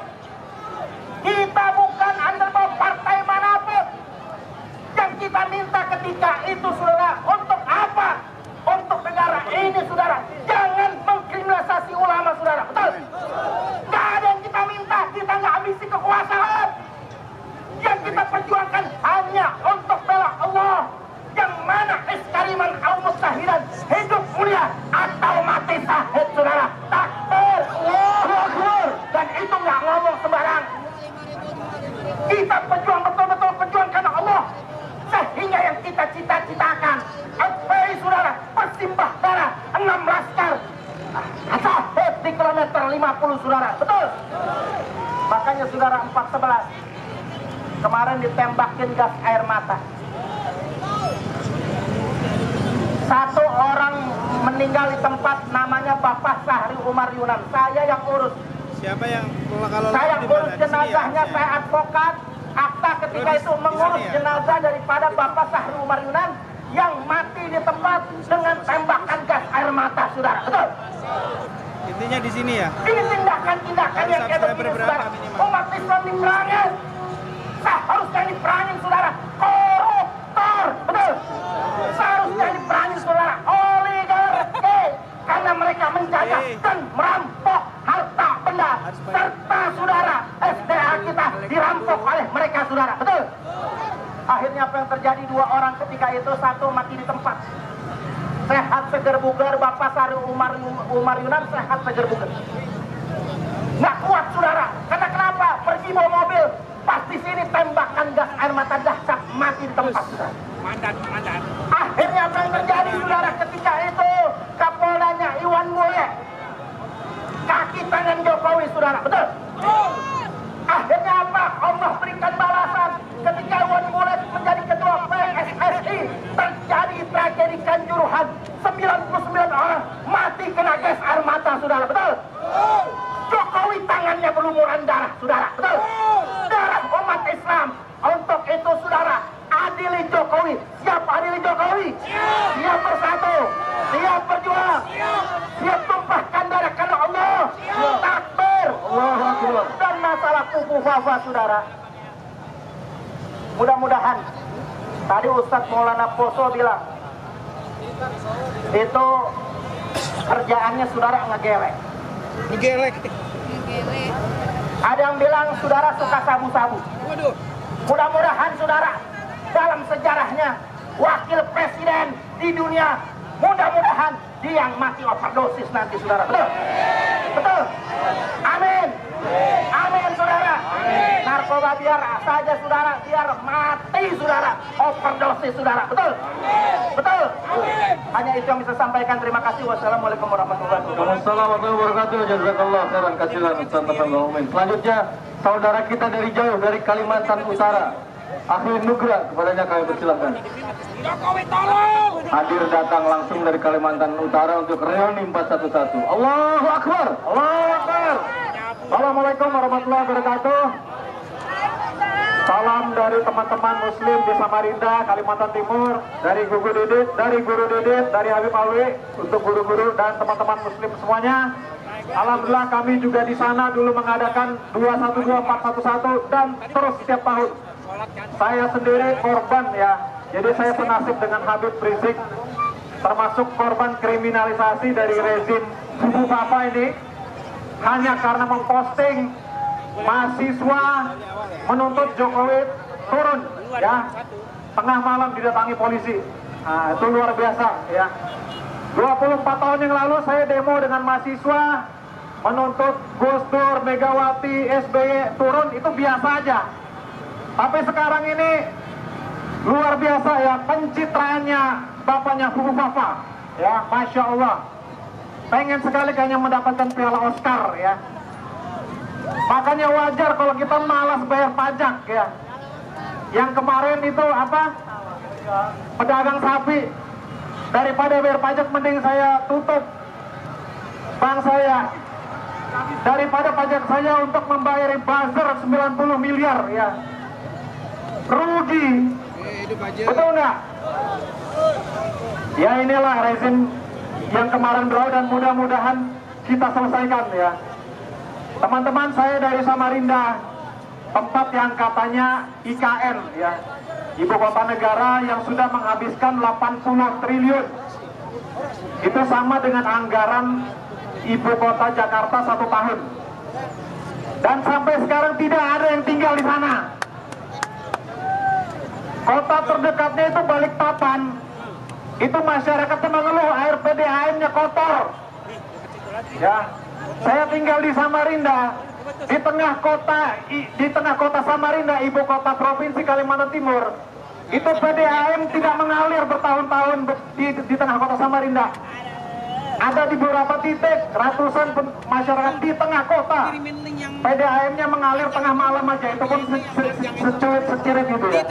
Kita bukan underdog partai manapun. Yang kita minta ketika itu, saudara, untuk apa? Untuk negara ini, saudara. Jangan mengkriminalisasi ulama, saudara. Betul? Gak ada yang kita minta. Kita nggak ambisi kekuasaan. Yang kita perjuangkan hanya untuk bela Allah. Yang mana iskariman kaum mutahidan, hidup mulia atau mati syahid, saudara. Takbir, Allahu Akbar. Dan itu nggak ngomong sembarang. Kita berjuang betul-betul berjuang karena Allah. Sehingga yang kita cita-citakan, FPI, saudara, bersimbah darah 6 laskar syahid di kilometer 50, saudara. Betul? Makanya saudara 411 kemarin ditembakin gas air mata. Satu orang meninggal di tempat, namanya Bapak Sahri Umar Yunan. Saya yang urus. Siapa yang kalau Saya urus jenazahnya, saya advokat. Akta ketika itu mengurus jenazah daripada Bapak Sahri Umar Yunan yang mati di tempat dengan tembakan gas air mata, saudara. Betul? Intinya di sini ya. Ini tindakan-tindakan yang kayak begini, saudara. Umat Islam diperangin. Seharusnya diperangin, saudara. Koruptor, betul? Seharusnya diperangin, saudara. Oligarki, karena mereka menjajah dan merampok harta benda serta, saudara, SDA kita dirampok oleh mereka, saudara. Betul? tahunya apa yang terjadi? 2 orang ketika itu, 1 mati di tempat. Sehat seger bugar, Bapak Sari Umar Yunan sehat seger bugar. Nggak kuat saudara, karena kenapa? Pergi bawa mobil, pas di sini tembakan gas air mata dahsyat, mati di tempat saudara. Mandat. Akhirnya apa yang terjadi saudara ketika itu? Kapoldanya Iwan Bule, kaki tangan Jokowi saudara, betul? Akhirnya apa? Allah berikan balasan ketika Iwan Bule menjadi ketua PSSI, terjadi tragedi Kanjuruhan, 99 orang mati kena gas air mata saudara, betul? Jokowi tangannya berlumuran darah saudara, betul? Darah umat Islam. Untuk itu saudara, adili Jokowi. Siap adili Jokowi? Siap bersatu, siap berjuang, siap tumpahkan darah karena Allah. Takbir. Dan masalah kubu Fafa saudara, mudah-mudahan tadi Ustadz Maulana Poso bilang itu kerjaannya saudara ngegelek. Ada yang bilang saudara suka sabu-sabu. Mudah-mudahan saudara dalam sejarahnya wakil presiden di dunia, mudah-mudahan dia yang mati overdosis nanti saudara. Betul? Betul? Amin. Amin saudara. Narkoba biar saja saudara, biar mati saudara, overdosis saudara. Betul? Betul? Hanya itu yang bisa sampaikan. Terima kasih. Wassalamualaikum warahmatullahi wabarakatuh. Waalaikumsalam warahmatullahi wabarakatuh. Jazakallah khairan katsiran Ustaz Tafaddal Mumin. Selanjutnya saudara kita dari jauh dari Kalimantan Utara, Akhil Nugra, kepadanya kami persilakan. Jokowi tolong. Hadir datang langsung dari Kalimantan Utara untuk reuni 411. Allahu Akbar. Allahu Akbar. Assalamualaikum warahmatullahi wabarakatuh. Salam dari teman-teman Muslim di Samarinda, Kalimantan Timur, dari Guru Didit, dari Habib Alwi, untuk guru-guru dan teman-teman Muslim semuanya. Alhamdulillah kami juga di sana dulu mengadakan 212411 dan terus setiap tahun. Saya sendiri korban ya, jadi saya senasib dengan Habib Rizik, termasuk korban kriminalisasi dari rezim kubu Fafa ini, hanya karena memposting mahasiswa menuntut Jokowi turun ya, tengah malam didatangi polisi. Nah, itu luar biasa ya. 24 tahun yang lalu saya demo dengan mahasiswa menuntut Gus Dur, Megawati, SBY turun, itu biasa aja. Tapi sekarang ini luar biasa ya, pencitraannya bapaknya kubu Fafa ya, Masya Allah. Pengen sekali kayaknya mendapatkan piala Oscar ya. Makanya wajar kalau kita malas bayar pajak ya. Yang kemarin itu apa? Pedagang sapi. Daripada bayar pajak mending saya tutup bank saya. Daripada pajak saya untuk membayar buzzer 90 miliar ya. Rugi. Betul nggak? Ya inilah rezim yang kemarin berlalu dan mudah-mudahan kita selesaikan ya. Teman-teman, saya dari Samarinda, tempat yang katanya IKN ya, ibu kota negara yang sudah menghabiskan 80 triliun. Itu sama dengan anggaran ibu kota Jakarta 1 tahun. Dan sampai sekarang tidak ada yang tinggal di sana. Kota terdekatnya itu Balikpapan. Itu masyarakatnya mengeluh air PDAM-nya kotor. Ya, saya tinggal di Samarinda, di tengah kota Samarinda, ibu kota provinsi Kalimantan Timur. Itu PDAM tidak mengalir bertahun-tahun di tengah kota Samarinda. Ada di beberapa titik ratusan masyarakat di tengah kota. PDAM-nya mengalir tengah malam aja, itu pun secirit gitu ya.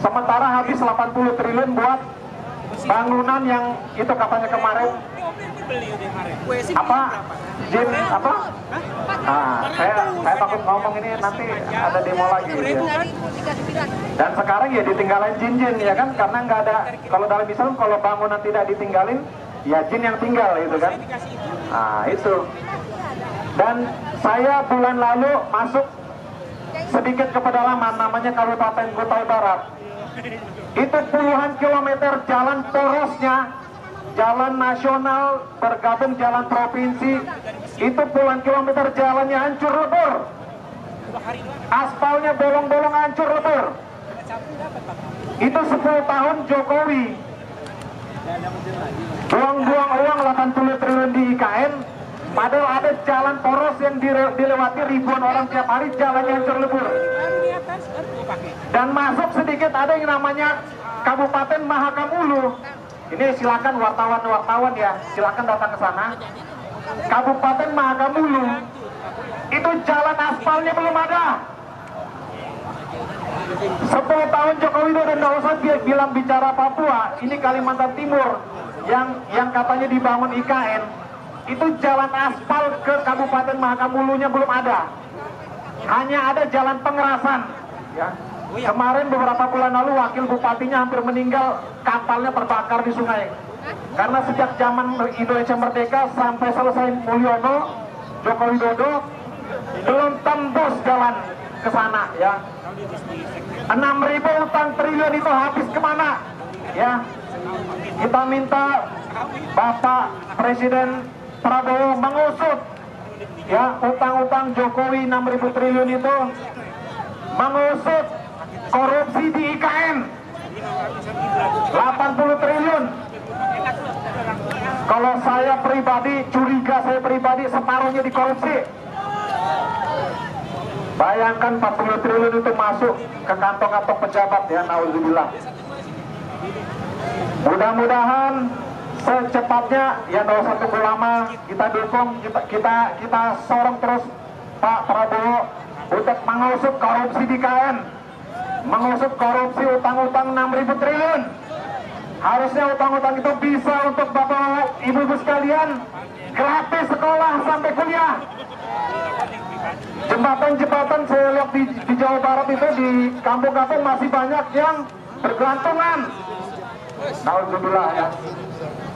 Sementara habis 80 triliun buat bangunan yang itu katanya kemarin apa Jin apa? Saya takut ngomong ini nanti ada demo lagi ya. Dan sekarang ya ditinggalin jin ya kan, karena nggak ada, kalau dalam Islam kalau bangunan tidak ditinggalin ya jin yang tinggal itu kan. Nah itu. Dan saya bulan lalu masuk sedikit ke pedalaman namanya Kabupaten Kutai Barat. Itu puluhan kilometer jalan porosnya, jalan nasional bergabung jalan provinsi, itu puluhan kilometer jalannya hancur lebur, aspalnya bolong-bolong hancur lebur. Itu 10 tahun Jokowi buang-buang uang 80 triliun di IKN, padahal ada jalan poros yang dilewati ribuan orang tiap hari, jalannya hancur lebur. Dan masuk sedikit ada yang namanya Kabupaten Mahakamulu. Ini silakan wartawan ya, silakan datang ke sana. Kabupaten Mahakamulu itu jalan aspalnya belum ada. 10 tahun Jokowi Widodo, dan nggak usah bilang bicara Papua, ini Kalimantan Timur yang katanya dibangun IKN, itu jalan aspal ke Kabupaten Mahakamulunya belum ada, hanya ada jalan pengerasan. Ya. Kemarin beberapa bulan lalu wakil bupatinya hampir meninggal, kapalnya terbakar di sungai. Karena sejak zaman Indonesia Merdeka sampai selesai Mulyono, Joko Widodo belum tembus jalan ke sana. Ya. 6.000 utang triliun itu habis kemana? Ya, kita minta Bapak Presiden Prabowo mengusut ya utang-utang Jokowi 6.000 triliun itu, mengusut korupsi di IKN 80 triliun. Kalau saya pribadi, curiga saya pribadi separuhnya dikorupsi. Bayangkan 40 triliun itu masuk ke kantong-kantong pejabat, ya, nauzubillah. Mudah-mudahan secepatnya, ya nggak usah tunggu lama, kita dukung, kita sorong terus Pak Prabowo untuk mengusut korupsi di KN, mengusut korupsi utang-utang 6.000 triliun. Harusnya utang-utang itu bisa untuk Bapak Ibu sekalian gratis sekolah sampai kuliah. Jembatan-jembatan saya lihat di Jawa Barat itu, di kampung-kampung masih banyak yang bergelantungan. Alhamdulillah, ya.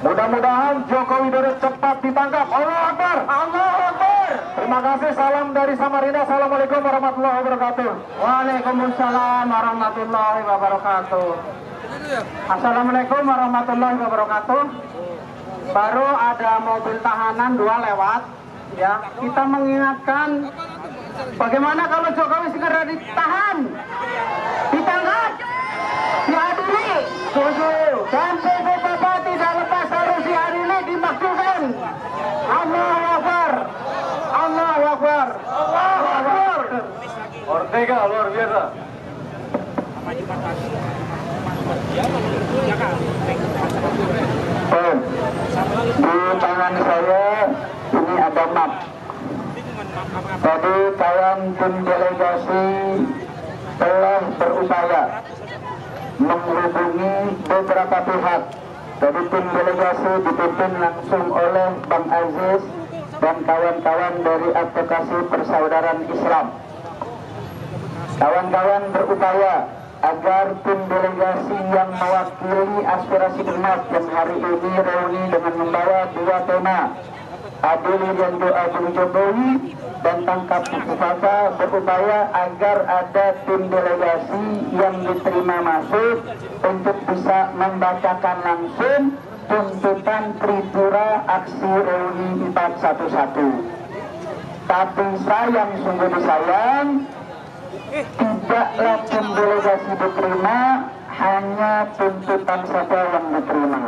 Mudah-mudahan Joko Widodo cepat ditangkap. Allahu Akbar. Allahu Akbar. Terima kasih, salam dari Samarinda. Assalamualaikum warahmatullahi wabarakatuh. Waalaikumsalam warahmatullahi wabarakatuh. Assalamualaikum warahmatullahi wabarakatuh. Baru ada mobil tahanan 2 lewat. Ya, kita mengingatkan bagaimana kalau Jokowi segera ditahan, ditangkap, diadili, dan PPP tidak lepas harus diadili, dimaksudkan. Allahu Akbar, Allahu Akbar, Allahu Akbar. Ortega luar biasa. Di tangan saya ini ada map. Tadi kawan tim delegasi telah berupaya menghubungi beberapa pihak. Tadi tim delegasi dipimpin langsung oleh Bang Aziz dan kawan-kawan dari advokasi persaudaraan Islam. Kawan-kawan berupaya agar tim delegasi yang mewakili aspirasi umat yang hari ini reuni dengan membawa 2 tema, adili dan doa Jokowi dan tangkap Mustafa, berupaya agar ada tim delegasi yang diterima masuk untuk bisa membacakan langsung tuntutan Tripura aksi reuni 411. Tapi sayang, sungguh disayang, tidaklah tim delegasi diterima, hanya tuntutan saja yang diterima.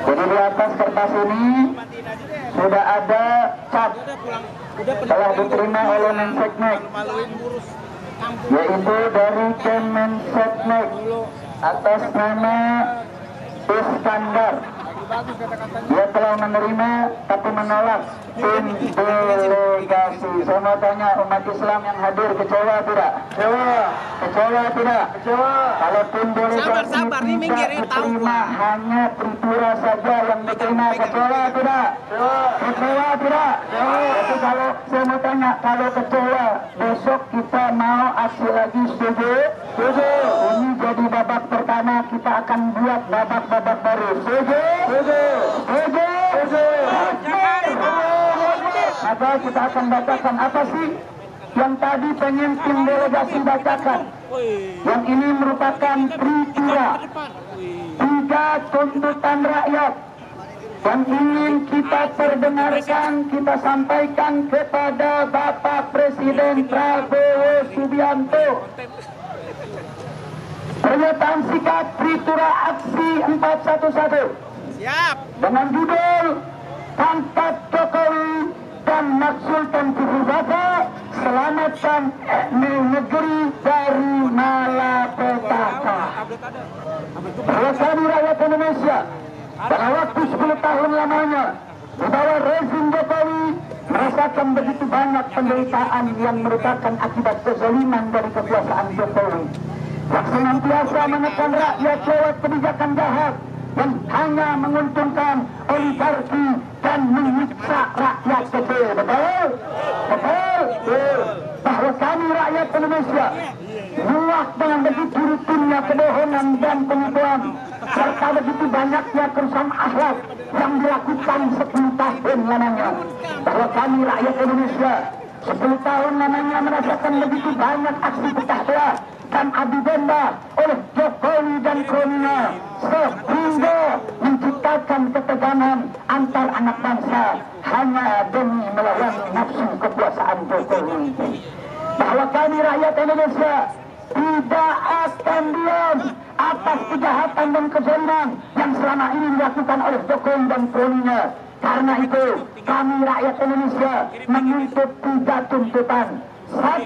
Jadi di atas kertas ini sudah ada cat telah diterima oleh Menseknek, yaitu dari Kemenseknek atas nama Iskandar. Dia telah menerima tapi menolak tim delegasi. Saya mau tanya umat Islam yang hadir, kecewa tidak? Kecewa. Kecewa tidak? Kecewa. Kalau tim delegasi tidak diterima, hanya Tripura saja yang diterima, kecewa tidak? Kecewa. Kecewa tidak? Kecewa. Jadi kalau saya mau tanya, kalau kecewa, besok kita mau aksi lagi, setuju? Setuju. Ini jadi babak pertama, kita akan buat babak-babak baru. Setuju? Setuju. Setuju. Setuju. Maka kita akan bacakan apa sih yang tadi pengen tim delegasi bacakan. Yang ini merupakan Tripura, 3 tuntutan rakyat yang ingin kita perdengarkan, kita sampaikan kepada Bapak Presiden Prabowo Subianto. Pernyataan sikap Tritura Aksi 411 Siap. dengan judul Pangkat Jokowi dan Maksulkan Kuhubata, selamatkan negeri dari malapetaka. Bahwa kami rakyat Indonesia dalam waktu 10 tahun lamanya di bawah rezim Jokowi merasakan begitu banyak penderitaan yang merupakan akibat kezaliman dari kekuasaan Jokowi yang senantiasa menekan rakyat lewat kebijakan jahat yang hanya menguntungkan oligarki dan menyiksa rakyat kecil. Betul? Betul? Bahwa kami rakyat Indonesia muak dengan begitu rutinnya kebohongan dan penipuan serta begitu banyaknya kerusakan akhlak yang dilakukan 10 tahun lamanya. Bahwa kami rakyat Indonesia 10 tahun lamanya merasakan begitu banyak aksi pecah belah dan adu domba oleh Jokowi dan kroninya sehingga menciptakan ketegangan antar anak bangsa hanya demi melawan nafsu kekuasaan Jokowi. Bahwa kami rakyat Indonesia tidak akan diam atas kejahatan dan kezaliman yang selama ini dilakukan oleh Jokowi dan kroninya. Karena itu kami rakyat Indonesia menuntut 3 tuntutan. 1.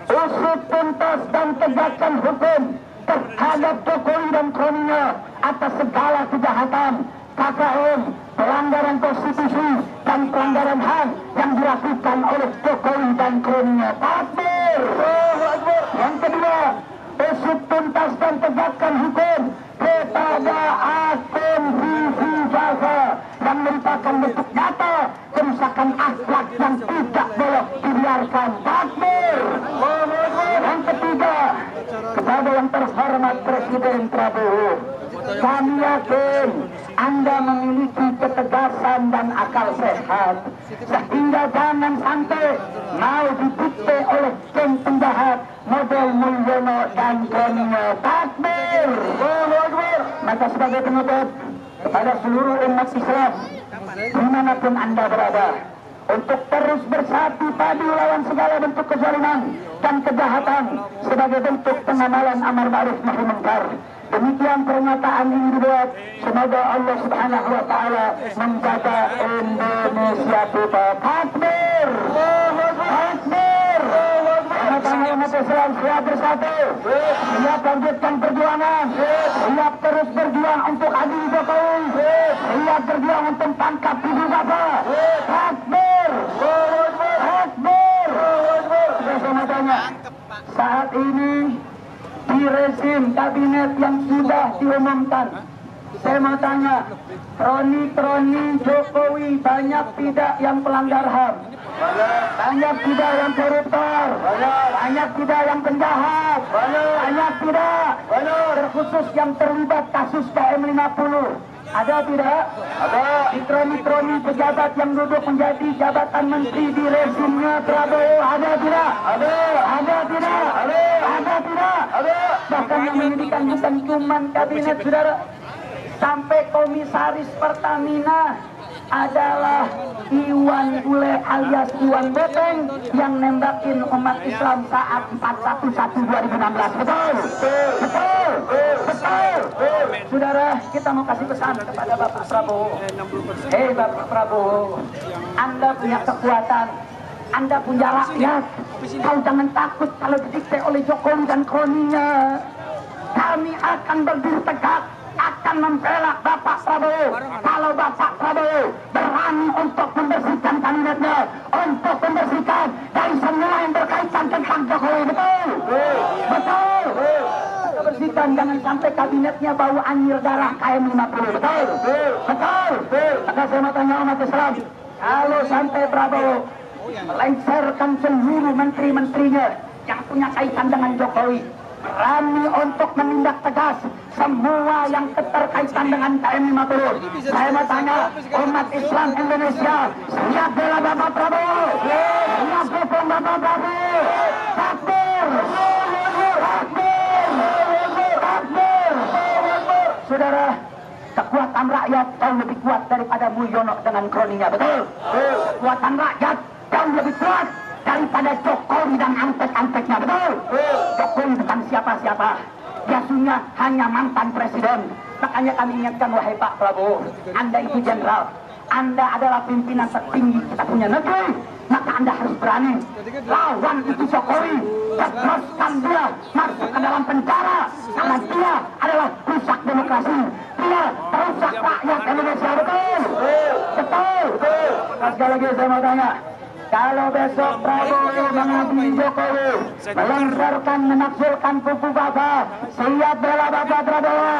Usut tuntas dan tegakkan hukum terhadap Jokowi dan kroninya atas segala kejahatan, KKN, pelanggaran konstitusi dan pelanggaran HAM yang dilakukan oleh Jokowi dan kroninya. Takbir. Yang kedua, usut tuntas dan tegakkan hukum kepada akun Vivi Jasa yang merupakan bentuk nyata kerusakan akhlak yang tidak boleh dibiarkan. Takbir. Yang ketiga, kepada yang terhormat Presiden Prabowo, kami yakin Anda memiliki ketegasan dan akal sehat sehingga jangan sampai mau didikte oleh geng penjahat model Mulyono dan kroninya. Takbir. Maka sebagai penutup kepada seluruh umat Islam dimanapun Anda berada, untuk terus bersatu padu lawan segala bentuk kezaliman dan kejahatan sebagai bentuk pengamalan amar ma'ruf nahi munkar. Demikian pernyataan ini dibuat. Semoga Allah Subhanahu wa taala menjaga Indonesia kita. Takbir. Takbir. Sama-sama umat Islam siap bersatu. Siap lanjutkan perjuangan. Siap terus berjuang untuk adil Jokowi. Siap berjuang untuk pangkat Ibu Bapak. Takbir. Takbir. Saya tanya, saat ini di rezim kabinet yang sudah diumumkan, saya mau tanya, kroni-kroni Jokowi banyak tidak yang pelanggar HAM? Banyak tidak yang koruptor? Banyak tidak yang penjahat? Banyak tidak? Terkhusus yang terlibat kasus KM50? Ada tidak? Ada. Di kroni-kroni pejabat yang duduk menjadi jabatan menteri di rezimnya Prabowo, ada tidak? Ada. Ada tidak? Ada. Ada tidak? Ada. Bahkan yang menyedihkan bukan cuma kabinet, saudara, sampai komisaris Pertamina adalah Iwan Bule alias Iwan Beteng yang nembakin umat Islam saat 4/1/2016. Betul? Betul? Betul? Saudara, kita mau kasih pesan kepada Bapak Prabowo. Hei Bapak Prabowo, Anda punya kekuatan, Anda punya rakyat. Kau jangan takut kalau didikte oleh Jokowi dan kroninya. Kami akan berdiri tegak, akan membela Bapak Prabowo. Kalau Bapak Prabowo berani untuk membersihkan kabinetnya, untuk membersihkan dari semua yang berkaitan tentang Jokowi. Betul? Betul? Bersihkan, jangan sampai kabinetnya bau anyir darah KM50. Betul? Betul? Maka saya mau tanya umat Islam, kalau sampai Prabowo melengsarkan seluruh menteri-menterinya yang punya kaitan dengan Jokowi, berani untuk menindak tegas semua yang terkaitan dengan KM50, saya mau tanya, umat Islam Indonesia siap bela Bapak Prabowo? Siap dukung Bapak Prabowo? Takbir! Takbir! Takbir! Saudara, kekuatan rakyat jauh lebih kuat daripada Mulyono dengan kroninya. Betul? Kekuatan rakyat jauh lebih kuat daripada Jokowi dan antek-anteknya, betul? Jokowi bukan siapa-siapa, dia hanya mantan presiden. Makanya kami ingatkan, wahai Pak Prabowo, Anda itu jenderal, Anda adalah pimpinan tertinggi kita punya negeri, maka Anda harus berani lawan itu Jokowi, jebloskan dia masuk ke dalam penjara, karena dia adalah rusak demokrasi, dia perusak rakyat Indonesia, betul? Betul. Nah, sekali lagi saya mau tanya, kalau besok Prabowo mengadili Jokowi, melancarkan menafsirkan kuku Bapak, siap bela Bapak Prabowo,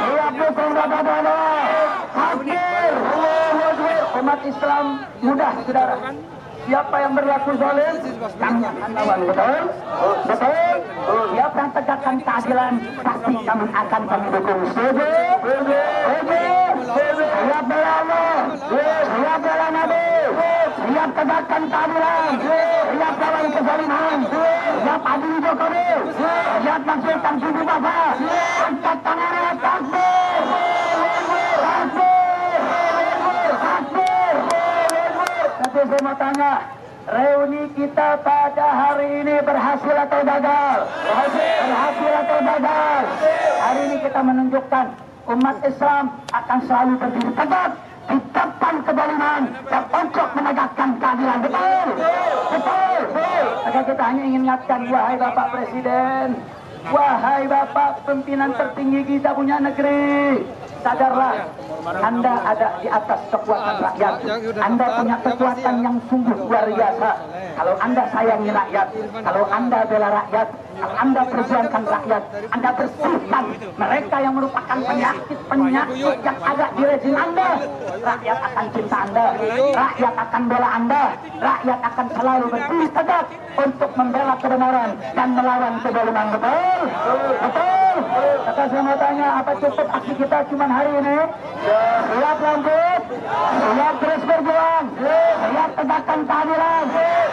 siap dukung Bapak Prabowo. Hadir umat Islam mudah, saudara. Siapa yang berlaku zalim, kami akan lawan, betul? Betul? Siapa yang tegakkan keadilan, pasti kami akan dukung. Setuju? Siap bela Allah, siap bela Nabi, siap tegakkan keadilan, siap lawan kezaliman, siap adil Jokowi, siap maksudkan kubu Bapak, angkat tangan, takbir, Tapi saya mau tanya, reuni kita pada hari ini berhasil atau gagal? Berhasil atau gagal? Hari ini kita menunjukkan umat Islam akan selalu berdiri tegak di depan kezaliman dan untuk menegakkan keadilan. Betul? Betul? Maka kita hanya ingin ingatkan, wahai Bapak Presiden, wahai Bapak pimpinan tertinggi kita punya negeri, sadarlah, Anda ada di atas kekuatan rakyat. Anda punya kekuatan yang sungguh luar biasa. Kalau Anda sayangi rakyat, kalau Anda bela rakyat, kalau Anda perjuangkan rakyat, Anda bersihkan mereka yang merupakan penyakit-penyakit yang ada di rezim Anda, rakyat akan cinta Anda, rakyat akan bela Anda, rakyat akan selalu berdiri tegak untuk membela kebenaran dan melawan kezaliman. Betul? Betul? Maka saya mau tanya, apa cukup aksi kita cuma hari ini? Siap lanjut, siap terus berjuang, siap tegakkan keadilan.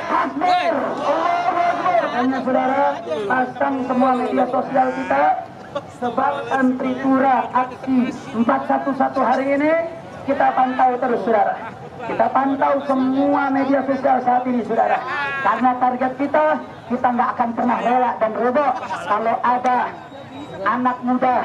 Takbir, Allahu Akbar. Hanya saudara, pasang semua media sosial kita, sebab Tritura aksi 411 hari ini kita pantau terus, saudara. Kita pantau semua media sosial saat ini, saudara. Karena target kita nggak akan pernah rela dan roboh kalau ada anak muda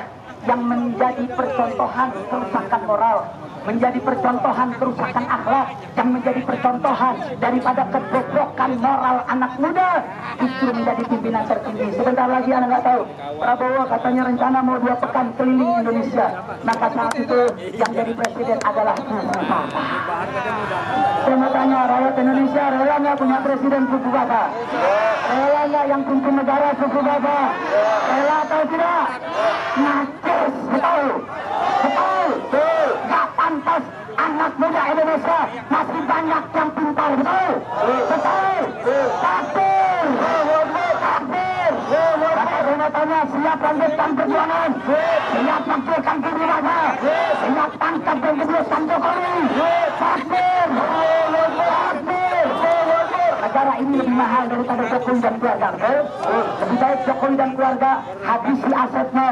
yang menjadi percontohan kerusakan moral, menjadi percontohan kerusakan akhlak, yang menjadi percontohan daripada kebobrokan moral anak muda, justru menjadi pimpinan tertinggi. Sebentar lagi Anda nggak tahu, Prabowo katanya rencana mau 2 pekan keliling Indonesia, maka saat itu yang jadi presiden adalah Bapak. Saya mau tanya, rakyat Indonesia rela nggak punya presiden kubu Bapak? Rela nggak yang pimpin negara kubu Bapak? Rela atau tidak? Najis, betul? Betul? Gak pantas anak muda Indonesia masih banyak yang pintar, betul? Betul? Takbir! Takbir! Bapak saya tanya, siap lanjutkan perjuangan, siap maksudkan kubu Bapak, siap tangkap dan jebluskan Jokowi. Takbir! Takbir! Negara ini lebih mahal daripada Jokowi dan keluarga. Lebih baik Jokowi dan keluarga habisi asetnya.